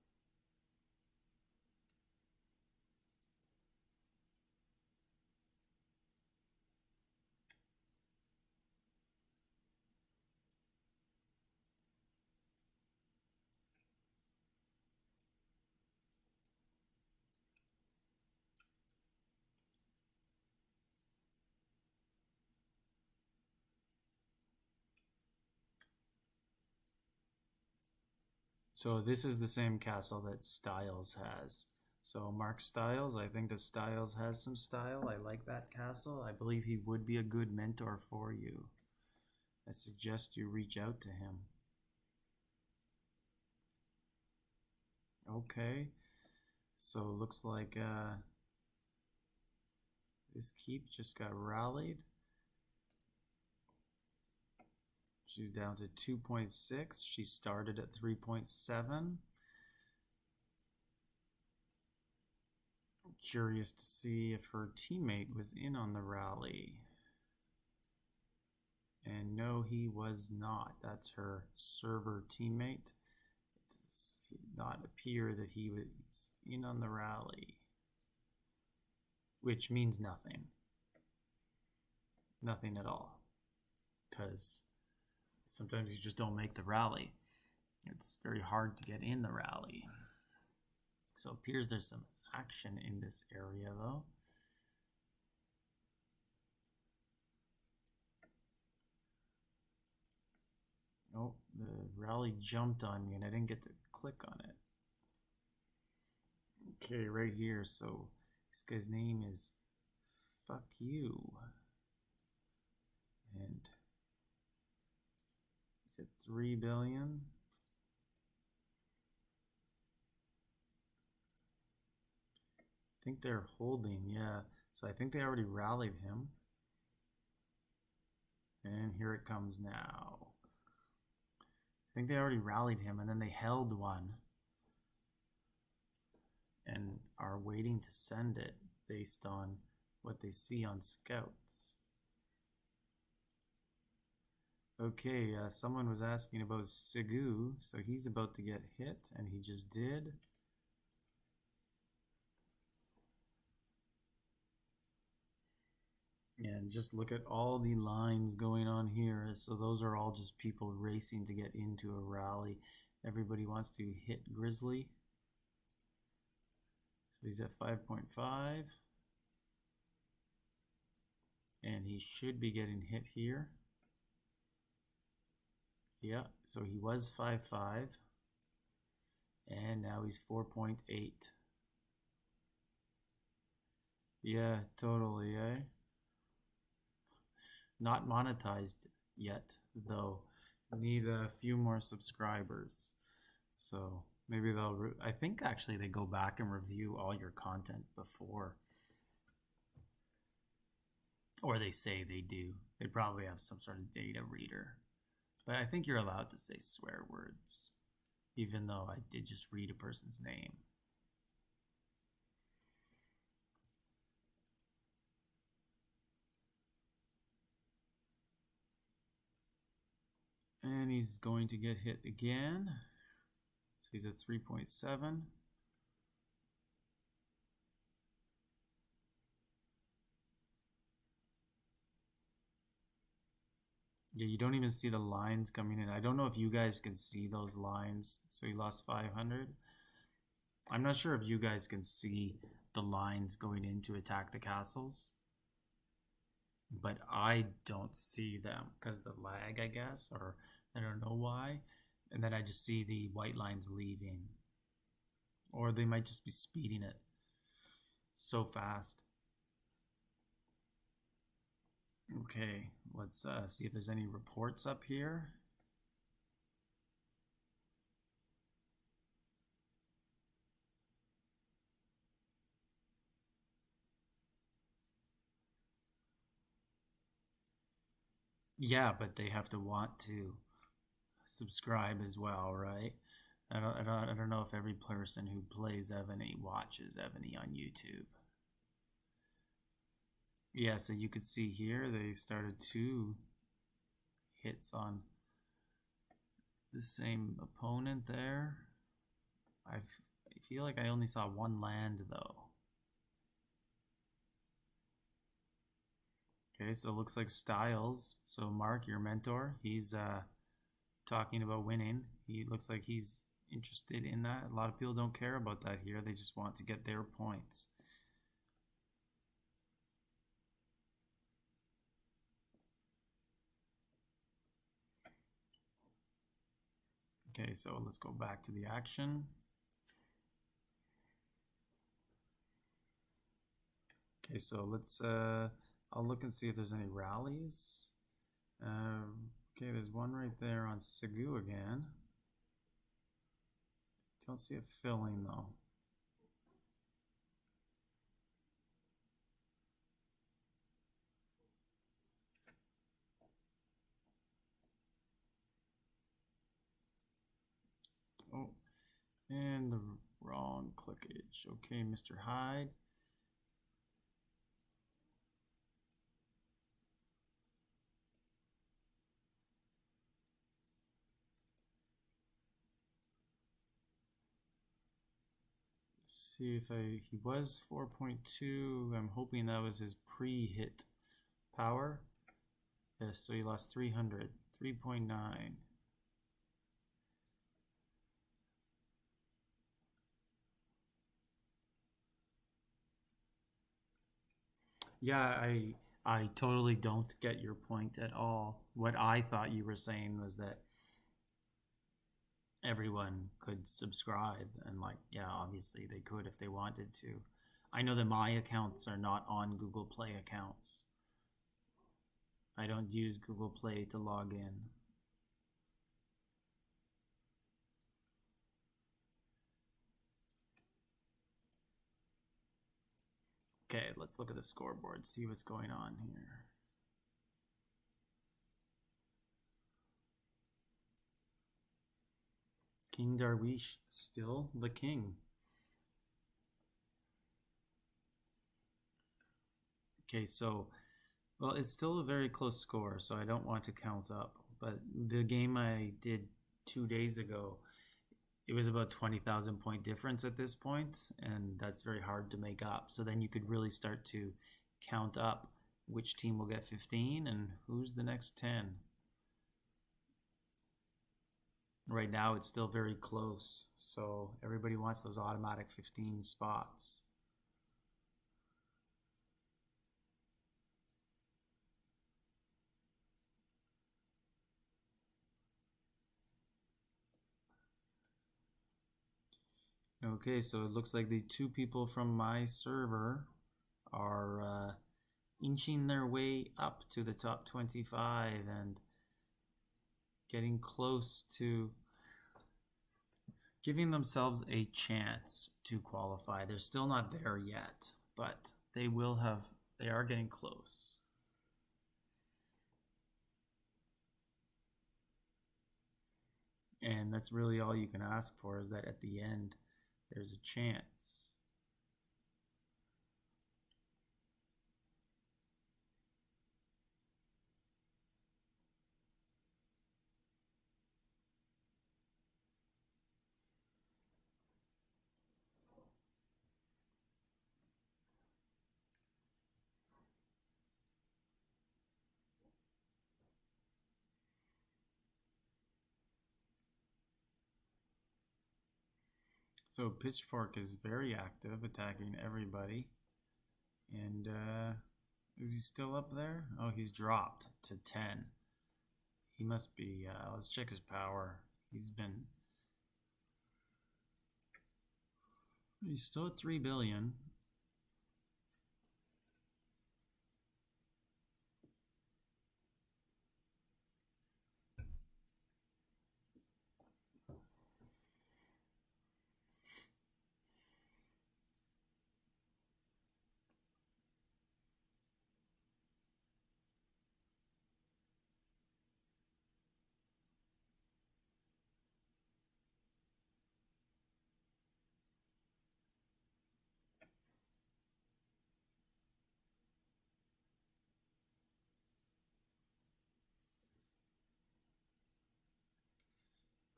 So this is the same castle that Styles has. So Mark Styles, I think that Styles has some style. I like that castle. I believe he would be a good mentor for you. I suggest you reach out to him. Okay. So looks like this keep just got rallied. She's down to 2.6. She started at 3.7. Curious to see if her teammate was in on the rally. And no, he was not. That's her server teammate. It does not appear that he was in on the rally, which means nothing. Nothing at all. Because sometimes you just don't make the rally. It's very hard to get in the rally. So it appears there's some action in this area though. Oh, the rally jumped on me and I didn't get to click on it. Okay, right here. So this guy's name is Fuck You. And is it 3 billion? I think they're holding, yeah. So I think they already rallied him. And here it comes now. I think they already rallied him and then they held one. And are waiting to send it based on what they see on scouts. Okay, someone was asking about Sigu, so he's about to get hit, and he just did. And just look at all the lines going on here. So those are all just people racing to get into a rally. Everybody wants to hit Grizzly. So he's at 5.5. And he should be getting hit here. Yeah, so he was 5.5. And now he's 4.8. Yeah, totally, eh? Not monetized yet, though. Need a few more subscribers. So maybe they'll... I think actually they go back and review all your content before. Or they say they do. They probably have some sort of data reader. But I think you're allowed to say swear words, even though I did just read a person's name. And he's going to get hit again. So he's at 3.7. Yeah, you don't even see the lines coming in. I don't know if you guys can see those lines. So he lost 500. I'm not sure if you guys can see the lines going in to attack the castles. But I don't see them because of the lag, I guess, or I don't know why. And then I just see the white lines leaving. Or they might just be speeding it so fast. Okay, let's see if there's any reports up here. Yeah, but they have to want to subscribe as well, right? I don't know if every person who plays Evony watches Evony on YouTube. Yeah, so you could see here they started 2 hits on the same opponent there. I feel like I only saw 1 land though. Okay, so it looks like Styles. So Mark, your mentor, he's talking about winning. He looks like he's interested in that. A lot of people don't care about that here. They just want to get their points. Okay, so let's go back to the action. Okay, so let's I'll look and see if there's any rallies. Okay, there's one right there on Sigu again. Don't see it filling though. Oh, and the wrong clickage. Okay, Mr. Hyde. See if he was 4.2. I'm hoping that was his pre-hit power. Yes, so he lost 300, 3.9. Yeah, I totally don't get your point at all. What I thought you were saying was that everyone could subscribe, and like, yeah, obviously they could if they wanted to. I know that my accounts are not on Google Play accounts. I don't use Google Play to log in. Okay, let's look at the scoreboard, see what's going on here. King Darwish still the king. Okay, so, well, it's still a very close score, so I don't want to count up. but the game I did 2 days ago, it was about 20,000 point difference at this point, and that's very hard to make up. So then you could really start to count up which team will get 15 and who's the next 10. Right now it's still very close, so everybody wants those automatic 15 spots. Okay, so it looks like the two people from my server are inching their way up to the top 25 and getting close to giving themselves a chance to qualify. They're still not there yet, but they are getting close. And that's really all you can ask for, is that at the end there's a chance. So Pitchfork is very active, attacking everybody. And is he still up there? Oh, he's dropped to 10. He must be, let's check his power. He's still at 3 billion.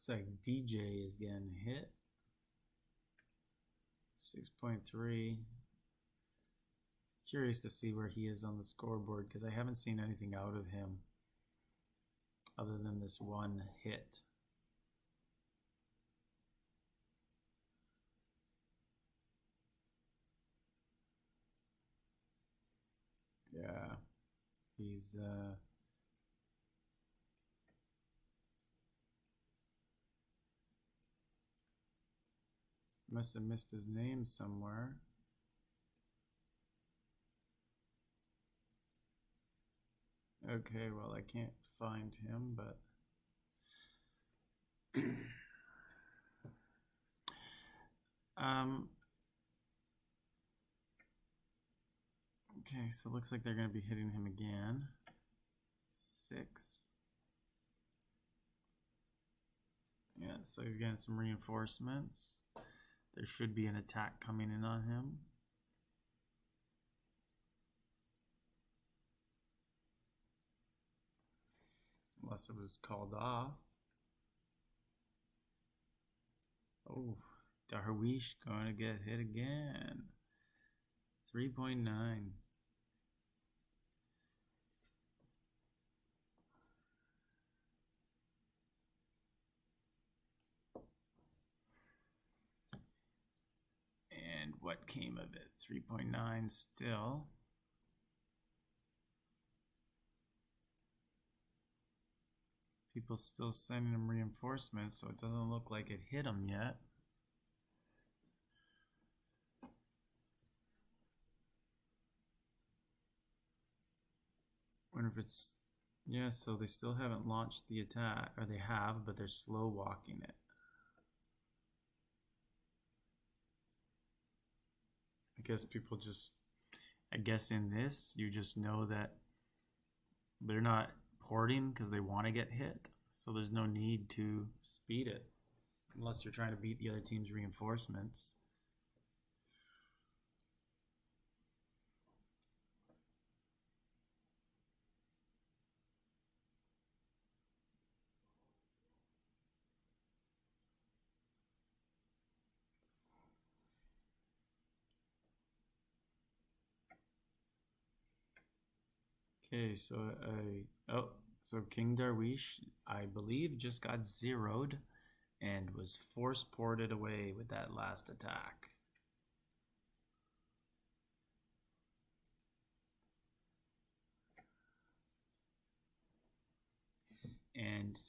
Looks like DJ is getting hit. 6.3. Curious to see where he is on the scoreboard, because I haven't seen anything out of him other than this one hit. Yeah, he's must have missed his name somewhere. Okay, well, I can't find him, but okay, so it looks like they're going to be hitting him again. 6. Yeah, so he's getting some reinforcements. There should be an attack coming in on him. Unless it was called off. Oh, Darwish going to get hit again. 3.9. And what came of it? 3.9 still. People still sending him reinforcements, so it doesn't look like it hit him yet. Wonder if it's, yeah, so they still haven't launched the attack, or they have, but they're slow walking it. I guess people just, I guess in this, you just know that they're not porting because they want to get hit. So there's no need to speed it unless you're trying to beat the other team's reinforcements. Okay, so so King Darwish, I believe, just got zeroed and was force ported away with that last attack. And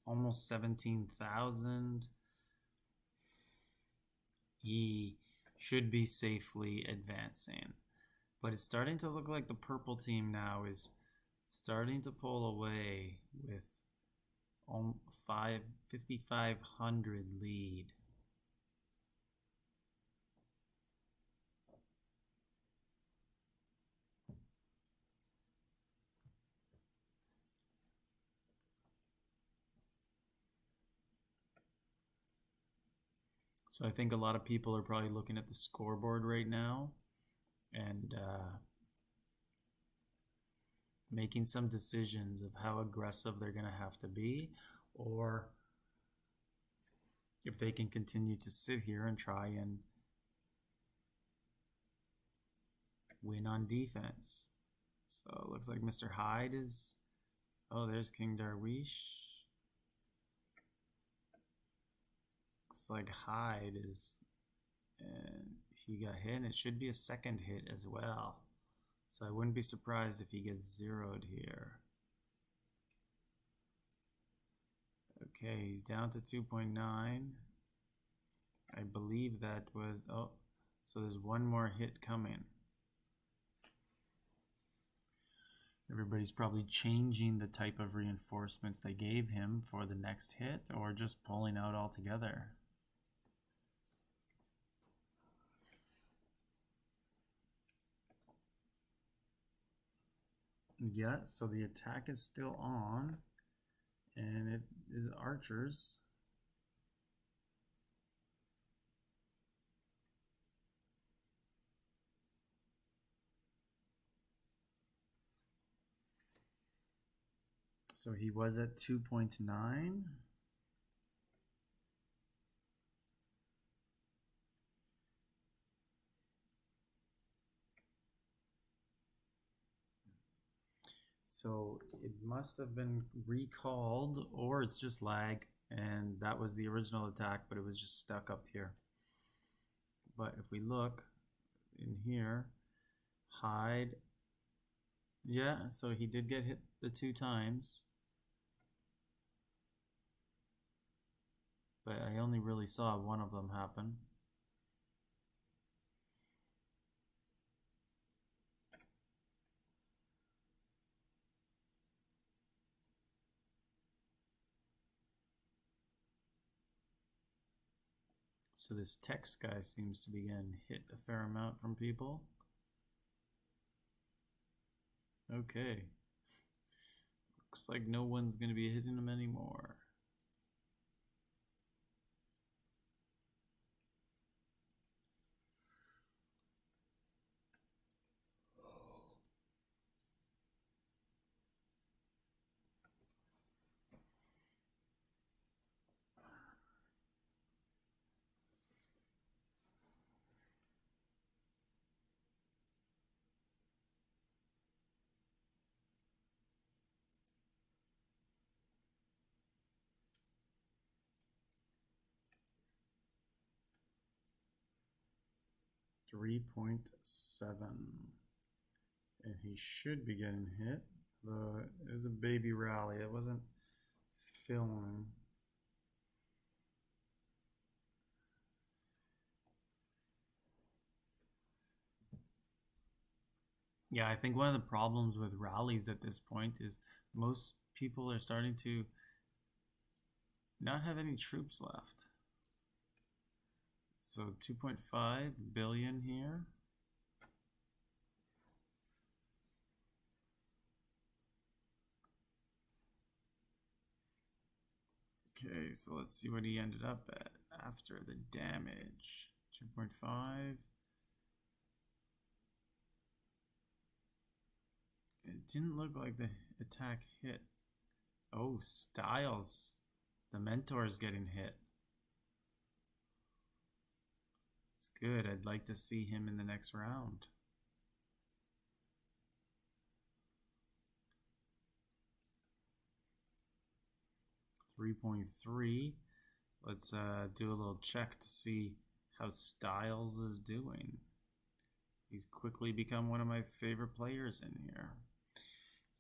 almost 17,000. He should be safely advancing. But it's starting to look like the purple team now is starting to pull away with 5,500 lead. So I think a lot of people are probably looking at the scoreboard right now and making some decisions of how aggressive they're going to have to be, or if they can continue to sit here and try and win on defense. So it looks like Mr. Hyde is... Oh, there's King Darwish. Looks like Hyde is... And he got hit, and it should be a second hit as well. So I wouldn't be surprised if he gets zeroed here. Okay, he's down to 2.9. I believe that was... Oh, so there's one more hit coming. Everybody's probably changing the type of reinforcements they gave him for the next hit, or just pulling out altogether. Yeah, so the attack is still on, and it is archers. So he was at 2.9. So it must have been recalled, or it's just lag, and that was the original attack, but it was just stuck up here. But if we look in here, Hyde, yeah, so he did get hit the 2 times. But I only really saw one of them happen. So this text guy seems to be getting hit a fair amount from people. Okay. Looks like no one's going to be hitting him anymore. .7, and he should be getting hit. It was a baby rally. It wasn't filming. Yeah, I think one of the problems with rallies at this point is most people are starting to not have any troops left. So 2.5 billion here. Okay, so let's see what he ended up at after the damage. 2.5. It didn't look like the attack hit. Oh, Styles. The mentor's getting hit. It's good. I'd like to see him in the next round. 3.3. Let's do a little check to see how Styles is doing. He's quickly become one of my favorite players in here.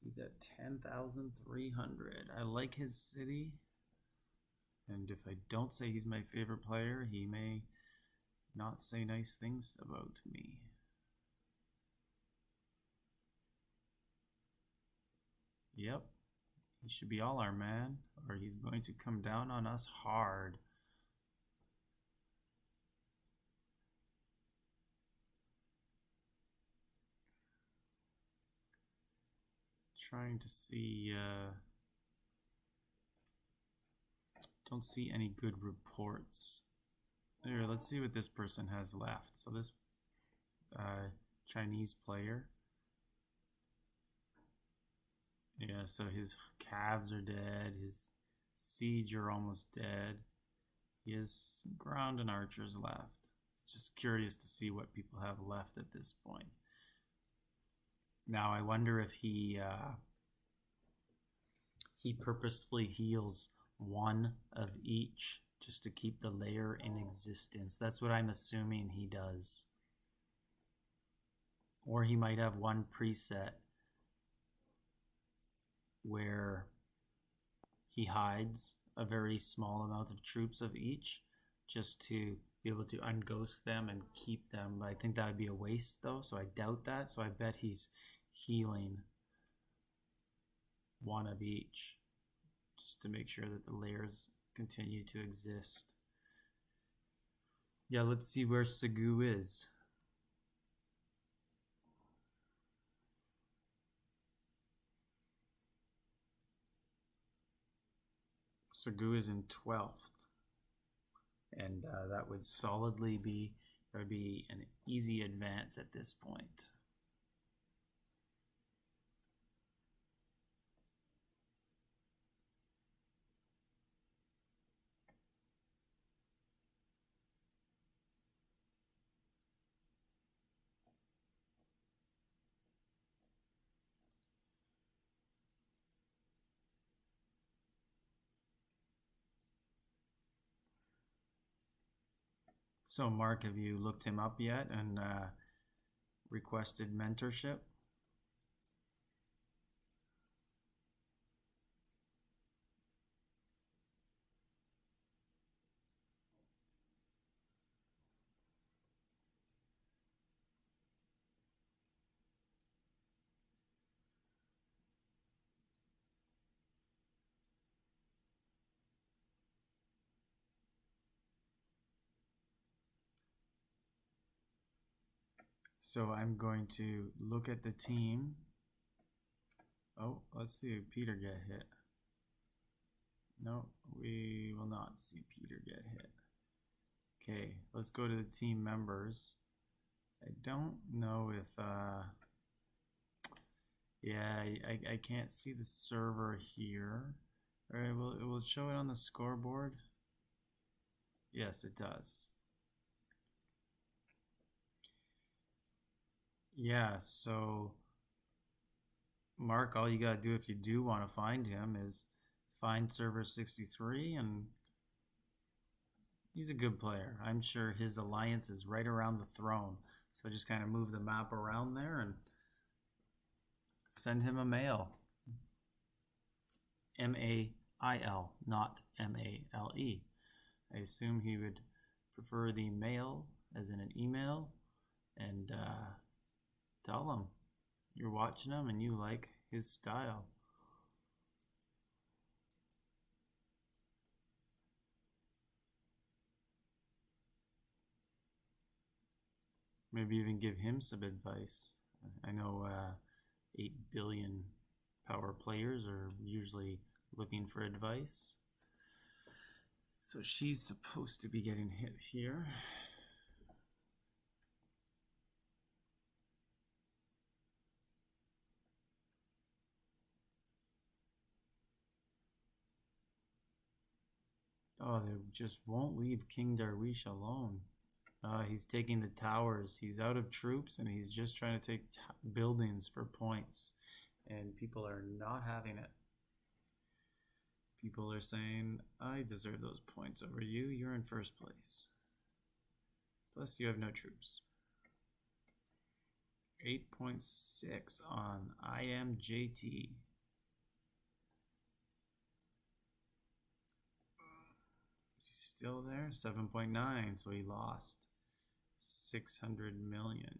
He's at 10,300. I like his city. And if I don't say he's my favorite player, he may not say nice things about me. Yep. He should be all our man, or he's going to come down on us hard. Trying to see, don't see any good reports. Here, let's see what this person has left. So this Chinese player. Yeah, so his calves are dead, his siege are almost dead. He has ground and archers left. It's just curious to see what people have left at this point. Now I wonder if he purposefully heals one of each just to keep the layer in existence. That's what I'm assuming he does. Or he might have one preset where he hides a very small amount of troops of each just to be able to unghost them and keep them. I think that would be a waste though, so I doubt that. So I bet he's healing one of each just to make sure that the layers continue to exist. Yeah, let's see where Segu is. Segu is in 12th, and that would solidly be, there would be an easy advance at this point. So Mark, have you looked him up yet and requested mentorship? So I'm going to look at the team. Oh, let's see Peter get hit. No, we will not see Peter get hit. Okay, let's go to the team members. I don't know if, yeah, I can't see the server here. All right, well, it will show it on the scoreboard. Yes, it does. Yeah, so Mark, all you gotta do if you do want to find him is find server 63, and he's a good player. I'm sure his alliance is right around the throne. So just kind of move the map around there and send him a mail. M-A-I-L, not M-A-L-E. I assume he would prefer the mail as in an email, and tell him you're watching him and you like his style. Maybe even give him some advice. I know 8 billion power players are usually looking for advice. So she's supposed to be getting hit here. Oh, they just won't leave King Darwish alone. He's taking the towers. He's out of troops and he's just trying to take buildings for points. And people are not having it. People are saying, I deserve those points over you. You're in first place. Plus, you have no troops. 8.6 on IMJT. Is he still there? 7.9, so he lost 600 million.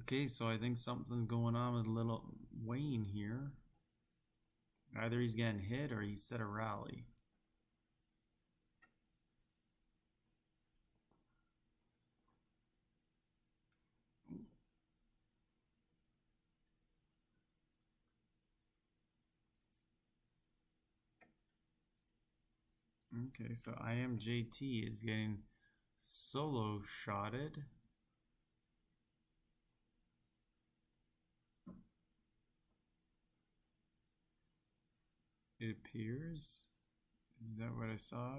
Okay, so I think something's going on with little Wayne here. Either he's getting hit or he set a rally. Okay, so IMJT is getting solo shotted. It appears. Is that what I saw?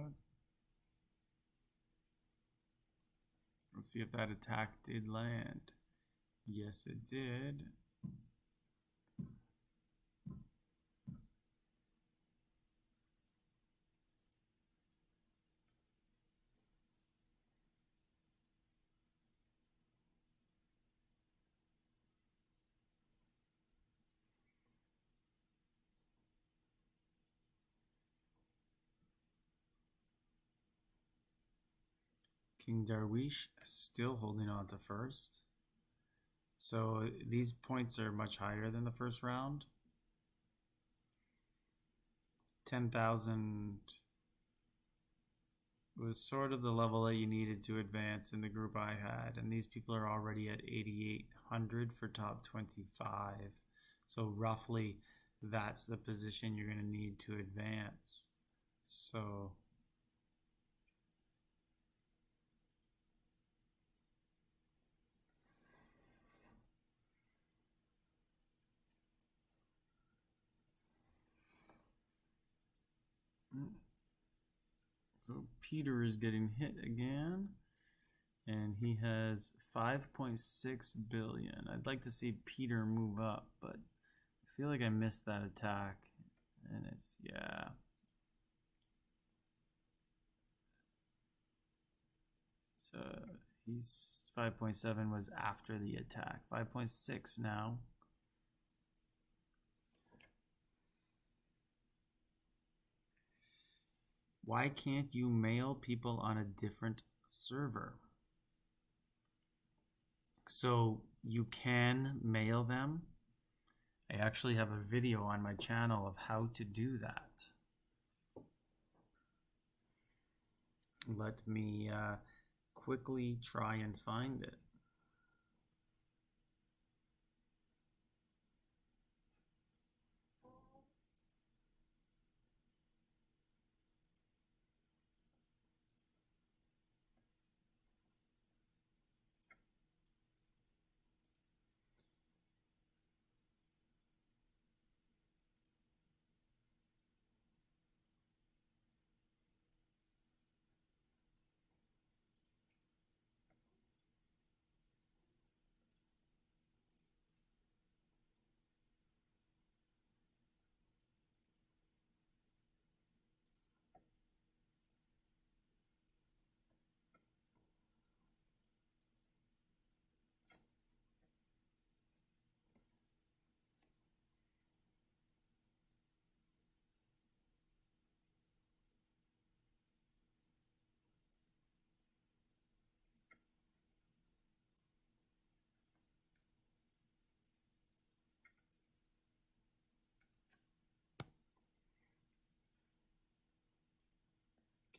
Let's see if that attack did land. Yes, it did. King Darwish still holding on to first. So these points are much higher than the first round. 10,000 was sort of the level that you needed to advance in the group I had. And these people are already at 8,800 for top 25. So roughly that's the position you're going to need to advance. So Peter is getting hit again, and he has 5.6 billion. I'd like to see Peter move up, but I feel like I missed that attack, and it's, yeah. So he's 5.7 was after the attack. 5.6 now. Why can't you mail people on a different server? So you can mail them. I actually have a video on my channel of how to do that. Let me quickly try and find it.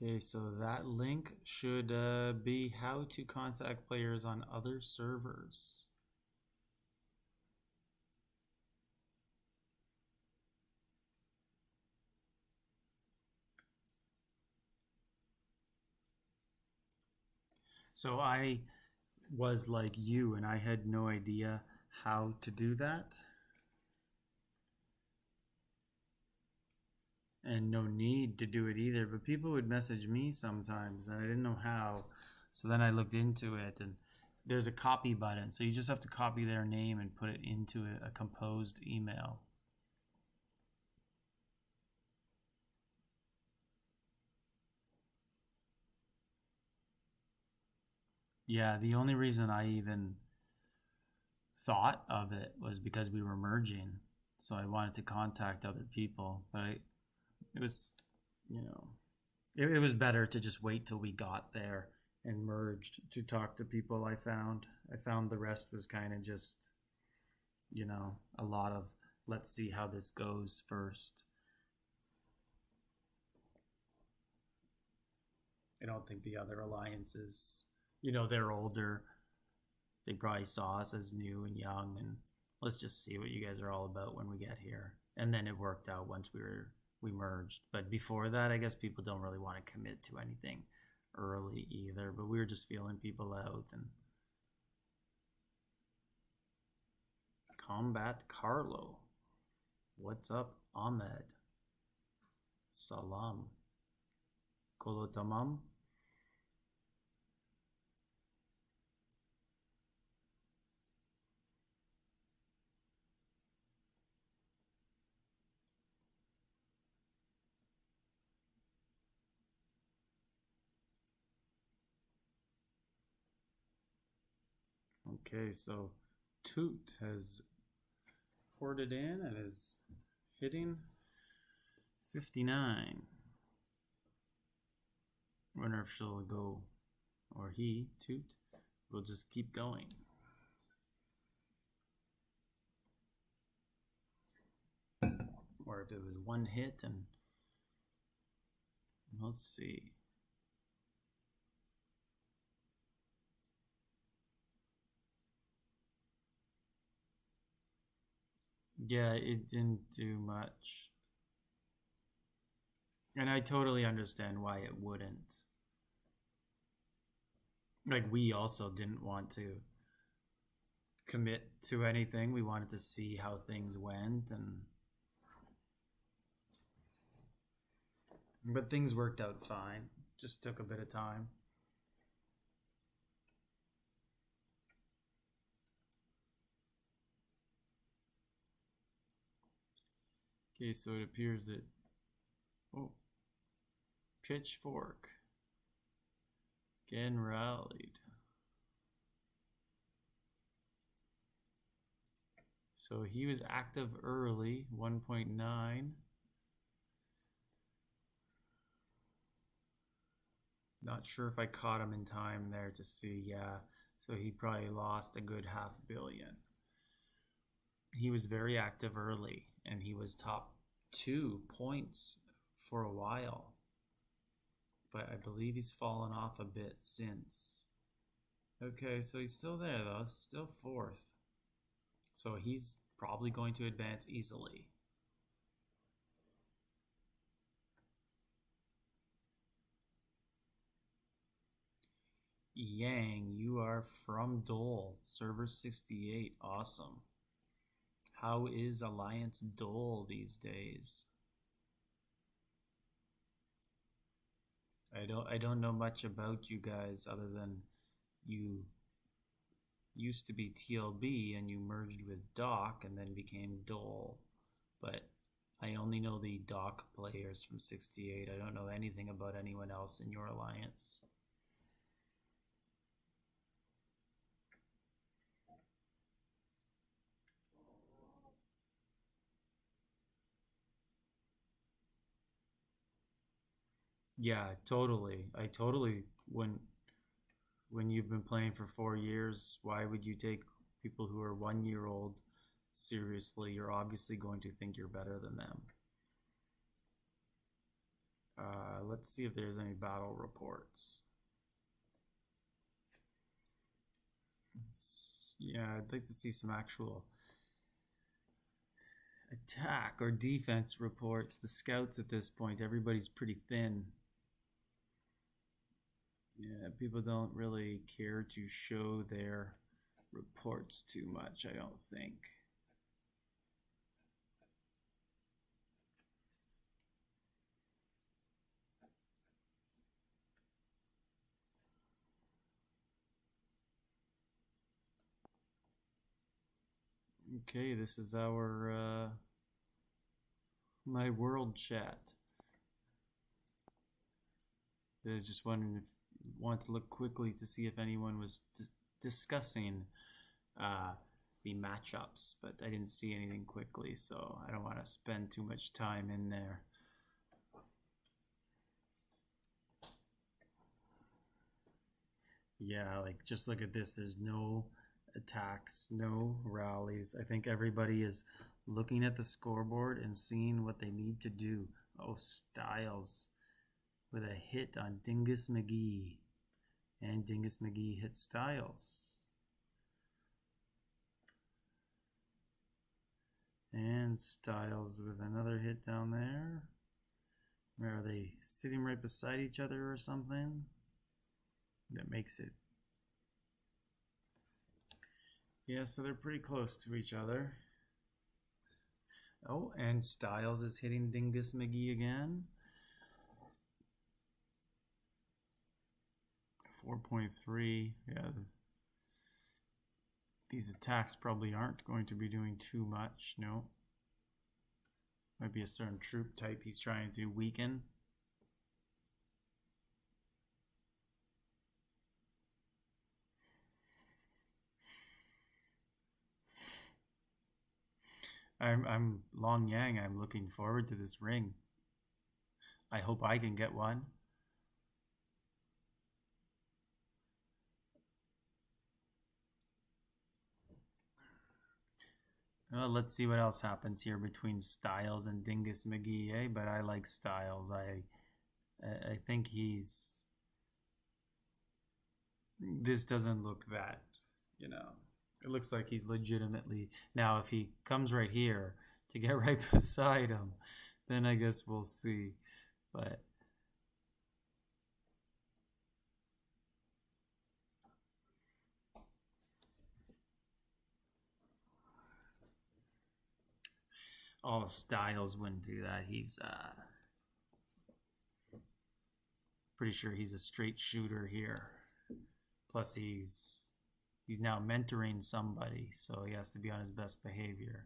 Okay, so that link should be how to contact players on other servers. So I was like you, and I had no idea how to do that. And no need to do it either, but people would message me sometimes and I didn't know how. So then I looked into it, and there's a copy button, so you just have to copy their name and put it into a composed email. Yeah, the only reason I even thought of it was because we were merging, so I wanted to contact other people, but it was, you know, it was better to just wait till we got there and merged to talk to people. I found the rest was kind of just, you know, a lot of let's see how this goes first. I don't think the other alliances, you know, they're older. They probably saw us as new and young, and let's just see what you guys are all about when we get here. And then it worked out once we merged. But before that, I guess people don't really want to commit to anything early either. But we were just feeling people out. And Combat Carlo. What's up, Ahmed? Salam. Kolo tamam. Okay, so Toot has ported in and is hitting 59. I wonder if she'll go, or he, Toot, will just keep going. Or if it was one hit, and let's see. Yeah, it didn't do much. And I totally understand why it wouldn't. Like, we also didn't want to commit to anything. We wanted to see how things went, but things worked out fine. Just took a bit of time. Okay, so it appears that Pitchfork again rallied. So he was active early, 1.9. Not sure if I caught him in time there to see. Yeah, so he probably lost a good $500 million. He was very active early, and he was top 2 points for a while. But I believe he's fallen off a bit since. Okay, so he's still there though, still 4th. So he's probably going to advance easily. Yang, you are from Dole, server 68, awesome. How is Alliance Dole these days? I don't know much about you guys other than you used to be TLB and you merged with Doc and then became Dole. But I only know the Doc players from 68. I don't know anything about anyone else in your alliance. Yeah, totally. I totally when you've been playing for 4 years, why would you take people who are 1 year old seriously? You're obviously going to think you're better than them. Let's see if there's any battle reports. Yeah, I'd like to see some actual attack or defense reports. The scouts at this point, everybody's pretty thin. Yeah, people don't really care to show their reports too much, I don't think. Okay, this is our my world chat. I was just wondering if you want to look quickly to see if anyone was discussing the matchups, but I didn't see anything quickly, so I don't want to spend too much time in there. Yeah, like just look at this. There's no attacks, no rallies. I think everybody is looking at the scoreboard and seeing what they need to do. Oh, Styles with a hit on Dingus McGee. And Dingus McGee hit Styles. And Styles with another hit down there. Where are they sitting right beside each other or something? That makes it. Yeah, so they're pretty close to each other. Oh, and Styles is hitting Dingus McGee again. 4.3. Yeah. These attacks probably aren't going to be doing too much. No. Might be a certain troop type he's trying to weaken. I'm Long Yang. I'm looking forward to this ring. I hope I can get one. Well, let's see what else happens here between Styles and Dingus McGee, eh? But I like Styles. I think he's. This doesn't look that, you know. It looks like he's legitimately. Now, if he comes right here to get right beside him, then I guess we'll see. But. Oh, Styles wouldn't do that. He's pretty sure he's a straight shooter here. Plus, he's now mentoring somebody, so he has to be on his best behavior.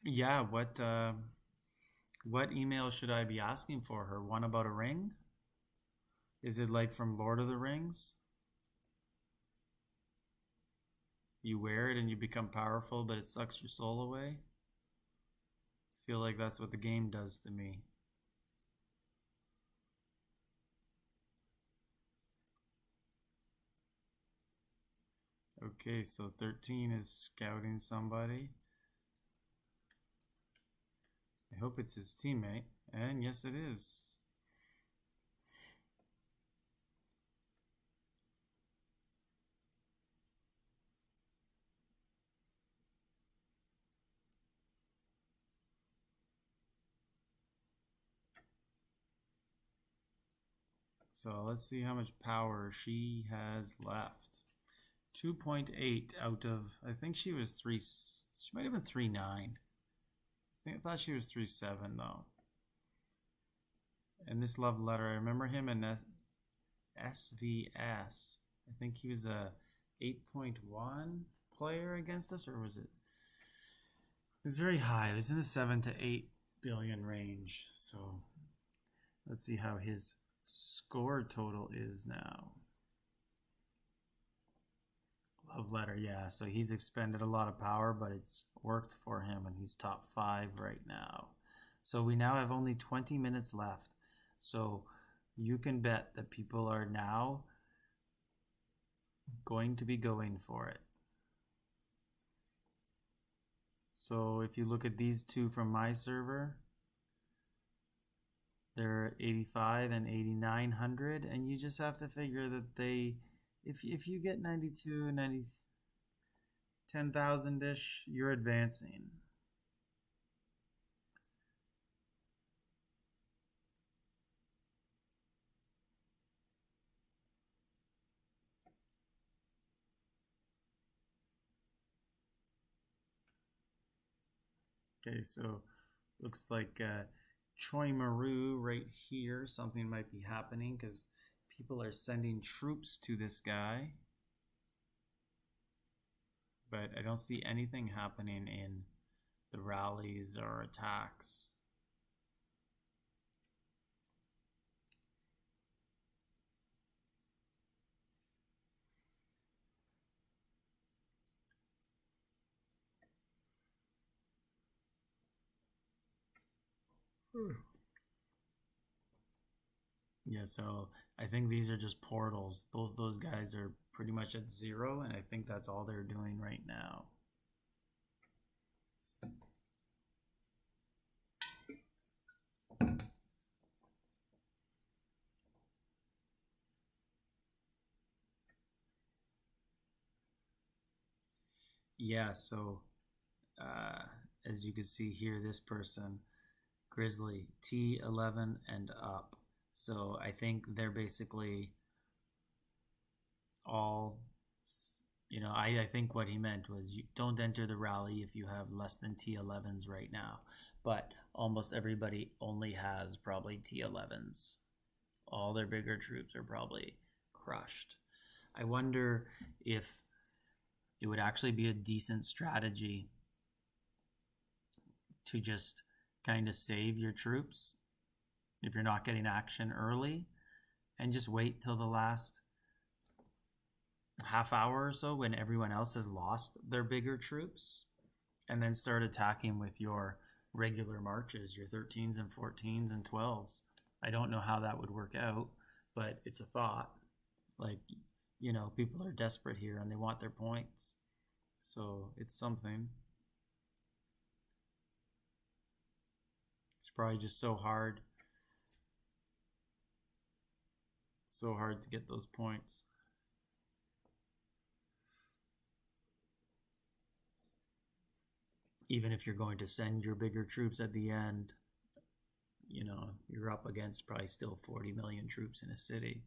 Yeah, what email should I be asking for her? One about a ring? Is it like from Lord of the Rings? You wear it and you become powerful, but it sucks your soul away? I feel like that's what the game does to me. Okay, so 13 is scouting somebody. I hope it's his teammate. And yes, it is. So let's see how much power she has left. 2.8 out of, I think she was 3, she might have been 3.9. I thought she was 3.7 though. And this love letter, I remember him in SVS. I think he was a 8.1 player against us, or was it? It was very high. It was in the 7 to 8 billion range. So let's see how his score total is now. Love letter, yeah. So he's expended a lot of power, but it's worked for him, and he's top 5 right now. So we now have only 20 minutes left. So you can bet that people are now going to be going for it. So if you look at these two from my server, they're 85 and 8900, and you just have to figure that they, if you get 92 and 10,000-ish, you're advancing. Okay, so Looks like Choi Maru right here. Something might be happening because people are sending troops to this guy. But I don't see anything happening in the rallies or attacks. Yeah, so I think these are just portals. Both those guys are pretty much at 0, and I think that's all they're doing right now. Yeah, so as you can see here, this person, Grizzly, T11 and up. So I think they're basically all, I think what he meant was you don't enter the rally if you have less than T11s right now. But almost everybody only has probably T11s. All their bigger troops are probably crushed. I wonder if it would actually be a decent strategy to just kind of save your troops if you're not getting action early and just wait till the last half hour or so when everyone else has lost their bigger troops, and then start attacking with your regular marches, your 13s and 14s and 12s. I don't know how that would work out, but it's a thought. Like, people are desperate here and they want their points. So it's something. It's probably just so hard to get those points. Even if you're going to send your bigger troops at the end, you're up against probably still 40 million troops in a city.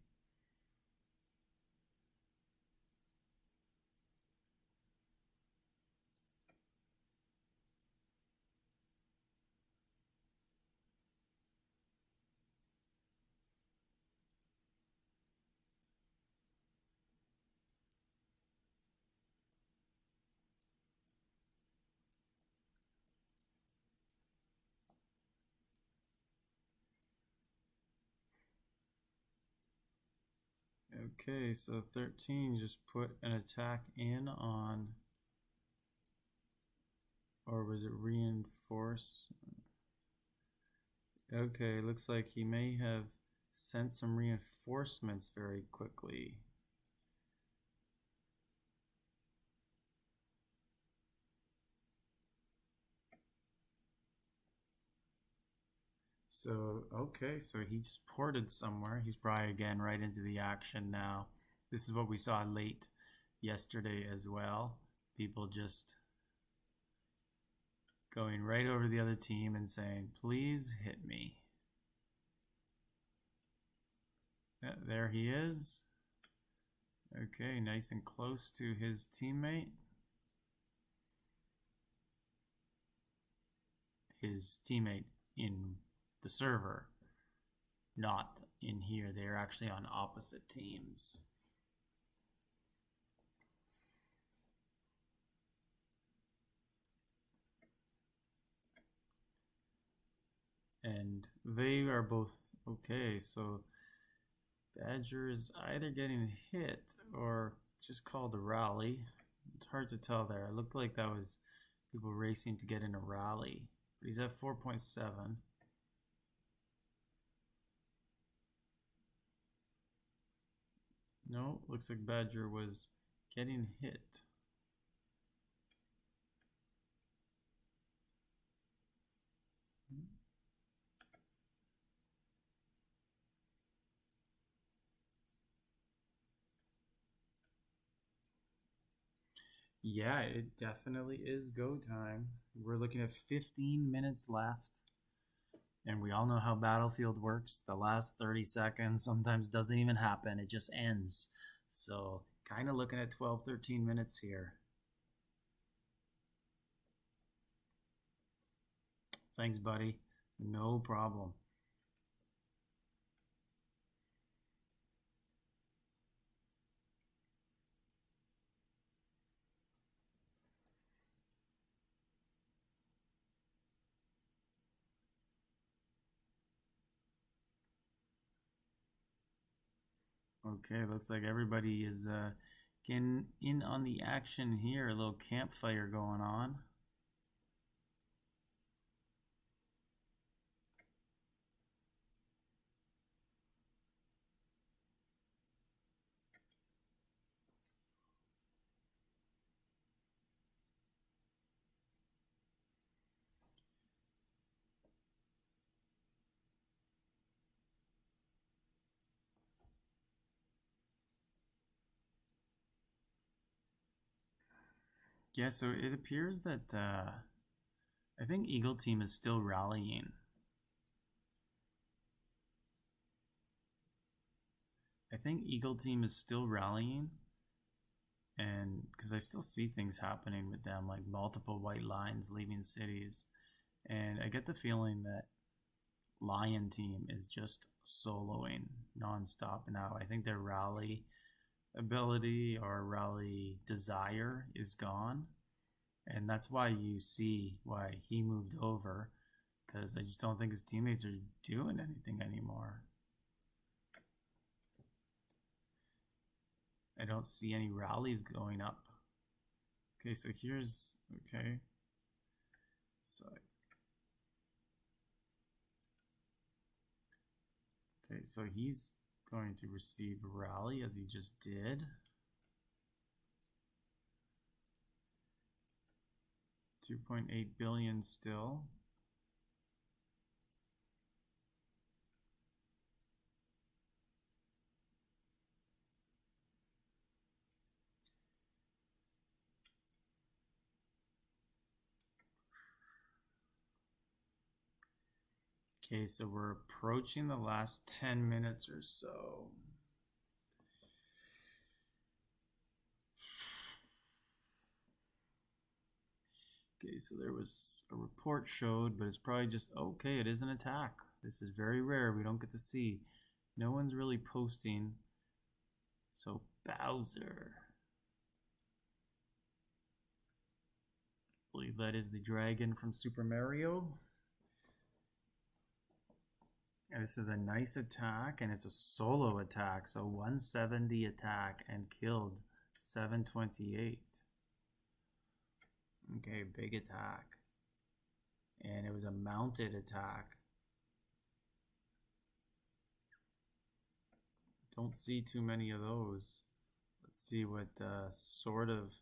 Okay, so 13 just put an attack in on, or was it reinforce? Okay, looks like he may have sent some reinforcements very quickly. So, okay, so he just ported somewhere. He's probably again right into the action now. This is what we saw late yesterday as well. People just going right over the other team and saying, please hit me. Yeah, there he is. Okay, nice and close to his teammate. His teammate in the server, not in here. They're actually on opposite teams. And they are both okay, so Badger is either getting hit or just called a rally. It's hard to tell there. It looked like that was people racing to get in a rally. But he's at 4.7. No, looks like Badger was getting hit. Yeah, it definitely is go time. We're looking at 15 minutes left. And we all know how Battlefield works. The last 30 seconds sometimes doesn't even happen. It just ends. So kind of looking at 12, 13 minutes here. Thanks, buddy. No problem. Okay, looks like everybody is getting in on the action here. A little campfire going on. Yeah, so it appears that I think Eagle Team is still rallying. I think Eagle Team is still rallying, and because I still see things happening with them, like multiple white lines leaving cities, and I get the feeling that Lion Team is just soloing nonstop now. I think their rally ability or rally desire is gone, and that's why you see why he moved over, because I just don't think his teammates are doing anything anymore. I don't see any rallies going up. Okay, so here's, okay. So, okay, so he's going to receive a rally as he just did. 2.8 billion still. Okay, so we're approaching the last 10 minutes or so. Okay, so there was a report showed, but it's probably just, okay, it is an attack. This is very rare. We don't get to see. No one's really posting. So Bowser. I believe that is the dragon from Super Mario. And this is a nice attack, and it's a solo attack. So 170 attack and killed 728. Okay, big attack. And it was a mounted attack. Don't see too many of those. Let's see what sort of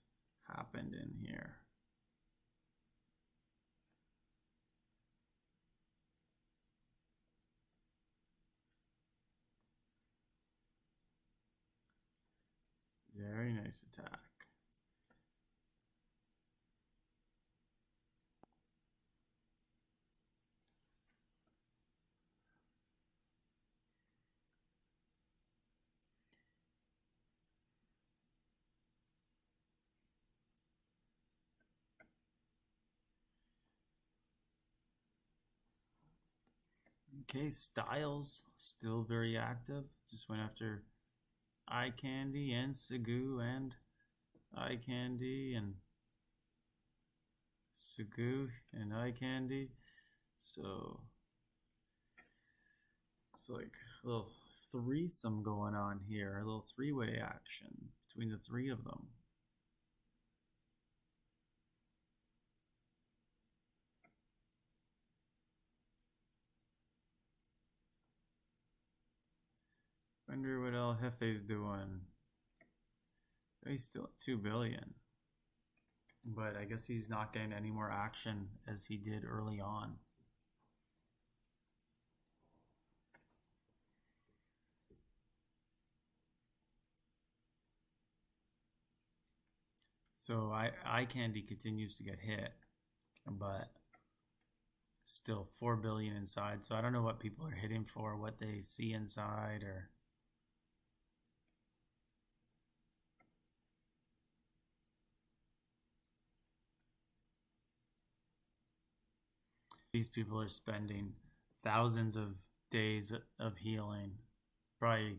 happened in here. Very nice attack. Okay, Styles still very active. Just went after Eye Candy and Sugu and Eye Candy and Sugu and Eye Candy. So it's like a little threesome going on here, a little three-way action between the three of them. Wonder what El Jefe's doing. He's still at 2 billion. But I guess he's not getting any more action as he did early on. So Eye Candy continues to get hit, but still 4 billion inside. So I don't know what people are hitting for, what they see inside, or These people are spending thousands of days of healing. Probably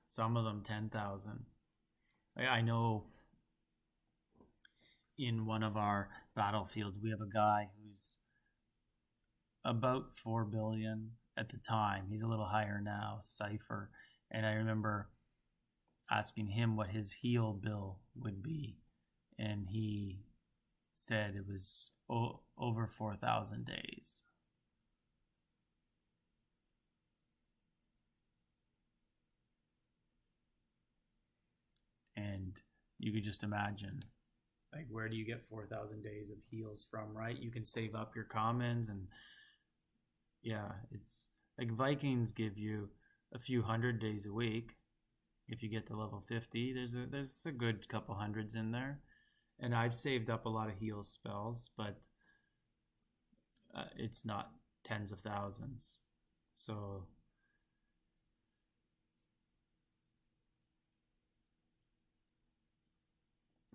some of them 10,000. I know in one of our battlefields, we have a guy who's about 4 billion at the time. He's a little higher now, Cypher. And I remember asking him what his heal bill would be. And he said it was over 4,000 days. And you could just imagine, like, where do you get 4,000 days of heals from, right? You can save up your commons, and yeah, it's like Vikings give you a few hundred days a week. If you get to level 50, there's a good couple hundreds in there. And I've saved up a lot of heal spells, but it's not tens of thousands. So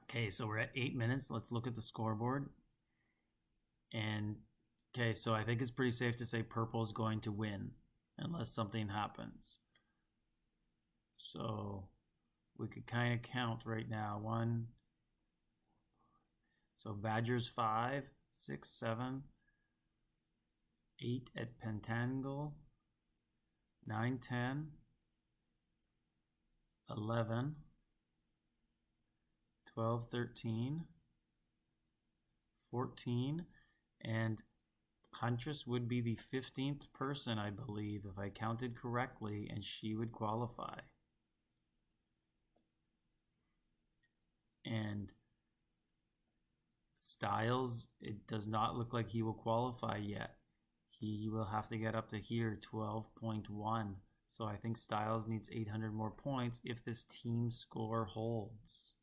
okay, so we're at 8 minutes. Let's look at the scoreboard. And okay, so I think it's pretty safe to say purple is going to win unless something happens. So we could kind of count right now. One. So Badgers 5, 6, 7, 8 at Pentangle, 9, 10, 11, 12, 13, 14, and Huntress would be the 15th person, I believe, if I counted correctly, and she would qualify. And Styles, it does not look like he will qualify yet. He will have to get up to here, 12.1. So I think Styles needs 800 more points if this team score holds.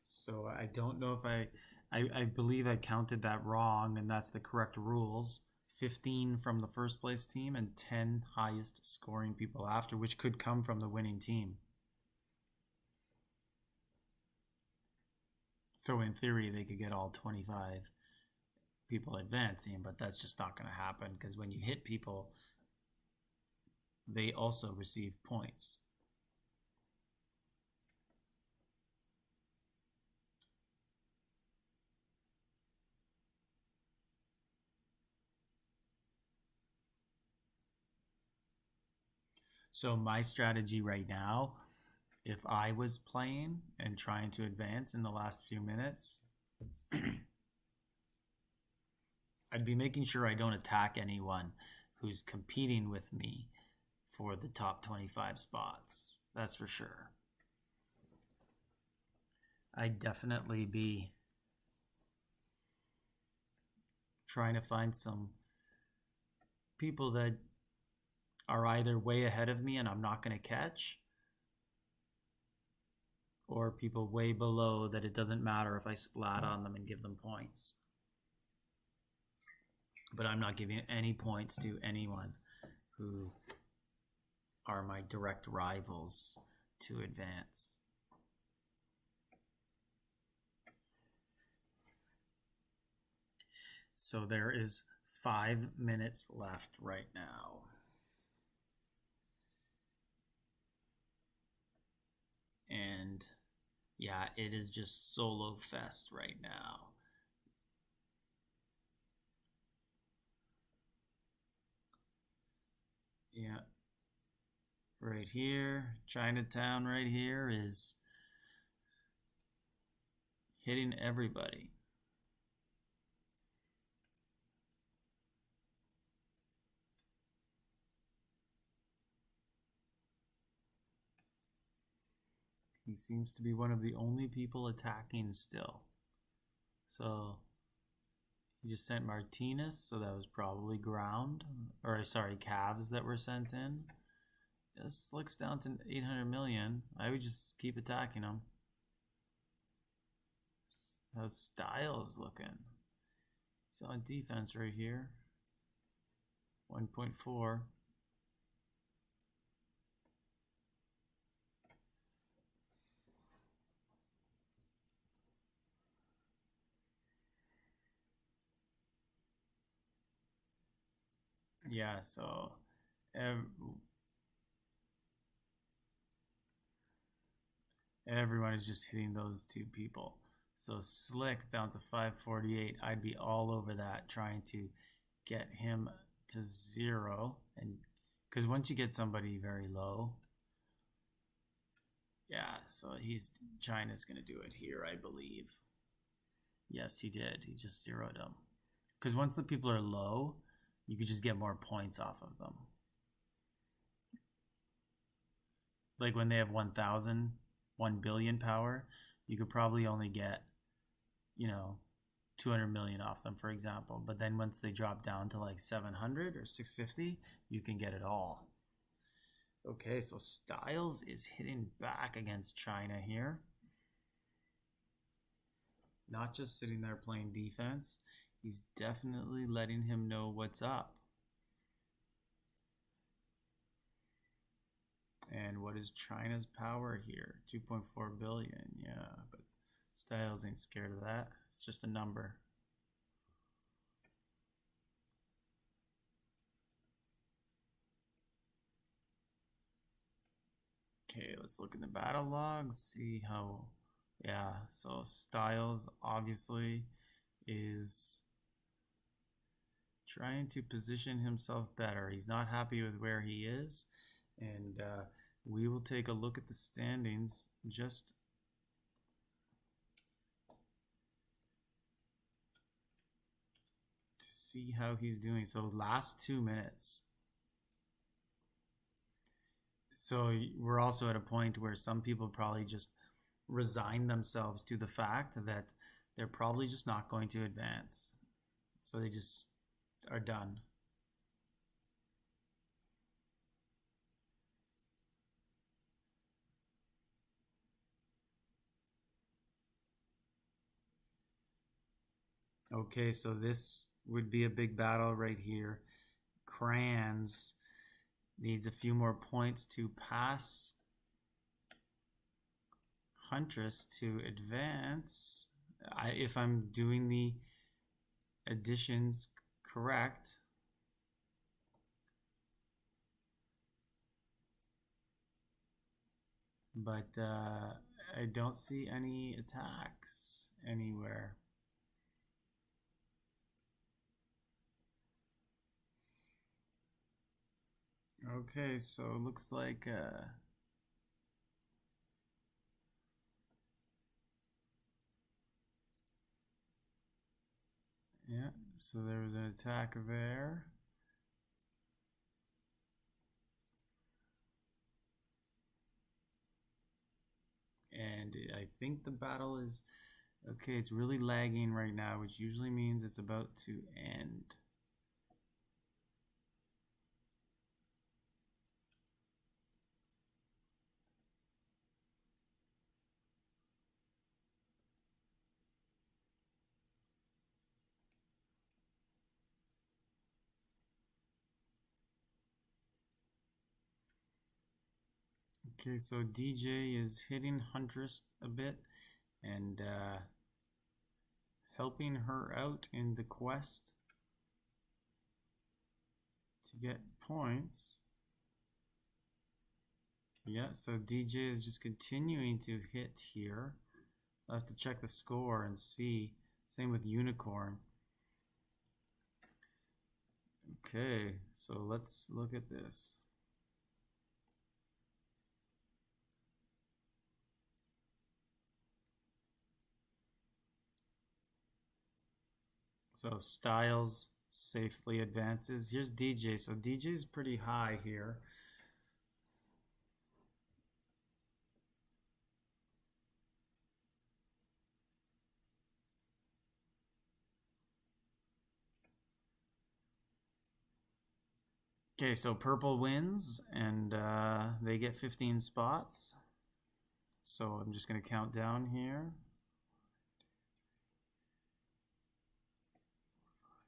So I don't know if I believe I counted that wrong, and that's the correct rules. 15 from the first place team and 10 highest scoring people after, which could come from the winning team. So in theory, they could get all 25 people advancing, but that's just not going to happen because when you hit people, they also receive points. So my strategy right now, if I was playing and trying to advance in the last few minutes, I'd be making sure I don't attack anyone who's competing with me for the top 25 spots. That's for sure. I'd definitely be trying to find some people that are either way ahead of me and I'm not going to catch, or people way below that it doesn't matter if I splat on them and give them points. But I'm not giving any points to anyone who are my direct rivals to advance. So there is 5 minutes left right now. And yeah, it is just solo fest right now. Yeah. Right here, Chinatown right here is hitting everybody. He seems to be one of the only people attacking still. So he just sent Martinez, so that was probably ground. Or sorry, calves that were sent in. This looks down to 800 million. I would just keep attacking him. How's Styles looking? He's on defense right here. 1.4. Yeah, so everyone is just hitting those two people. So Slick down to 548. I'd be all over that, trying to get him to 0. And because once you get somebody very low, yeah, so China's going to do it here, I believe. Yes, he did. He just zeroed them. Because once the people are low, you could just get more points off of them. Like when they have 1,000, 1 billion power, you could probably only get, 200 million off them, for example. But then once they drop down to like 700 or 650, you can get it all. Okay, so Styles is hitting back against China here. Not just sitting there playing defense. He's definitely letting him know what's up. And what is China's power here? 2.4 billion. Yeah, but Styles ain't scared of that. It's just a number. Okay, let's look in the battle logs, see how, yeah, so Styles obviously is trying to position himself better. He's not happy with where he is, and we will take a look at the standings just to see how he's doing. So last 2 minutes. So we're also at a point where some people probably just resign themselves to the fact that they're probably just not going to advance. So they just are done. Okay, so this would be a big battle right here. Kranz needs a few more points to pass Huntress to advance. If I'm doing the additions correct, but I don't see any attacks anywhere. Okay, so it looks like yeah, so there was an attack there. And I think the battle is okay. It's really lagging right now, which usually means it's about to end. Okay, so DJ is hitting Huntress a bit and helping her out in the quest to get points. Yeah, so DJ is just continuing to hit here. I'll have to check the score and see. Same with Unicorn. Okay, so let's look at this. So Styles safely advances. Here's DJ. So DJ is pretty high here. Okay, so purple wins, and they get 15 spots. So I'm just going to count down here.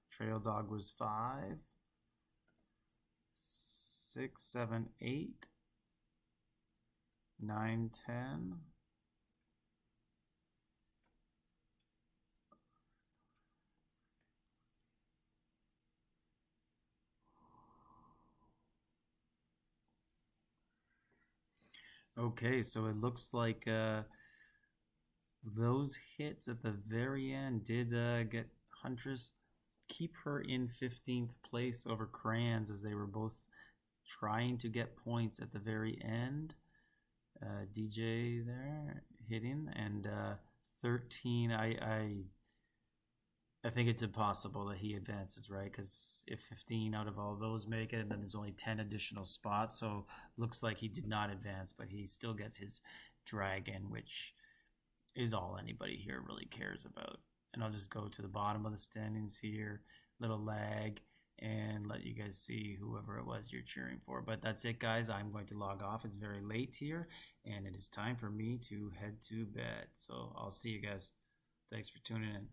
Trail Dog was 5. 6, 7, 8, 9, 10. Okay, so it looks like those hits at the very end did get Huntress keep her in 15th place over Crayons, as they were both trying to get points at the very end. DJ there hitting, and 13. I think it's impossible that he advances, right? Because if 15 out of all those make it, and then there's only 10 additional spots, so looks like he did not advance, but he still gets his dragon, which is all anybody here really cares about. And I'll just go to the bottom of the standings here, little lag, and let you guys see whoever it was you're cheering for. But that's it, guys. I'm going to log off. It's very late here, and it is time for me to head to bed. So I'll see you guys. Thanks for tuning in.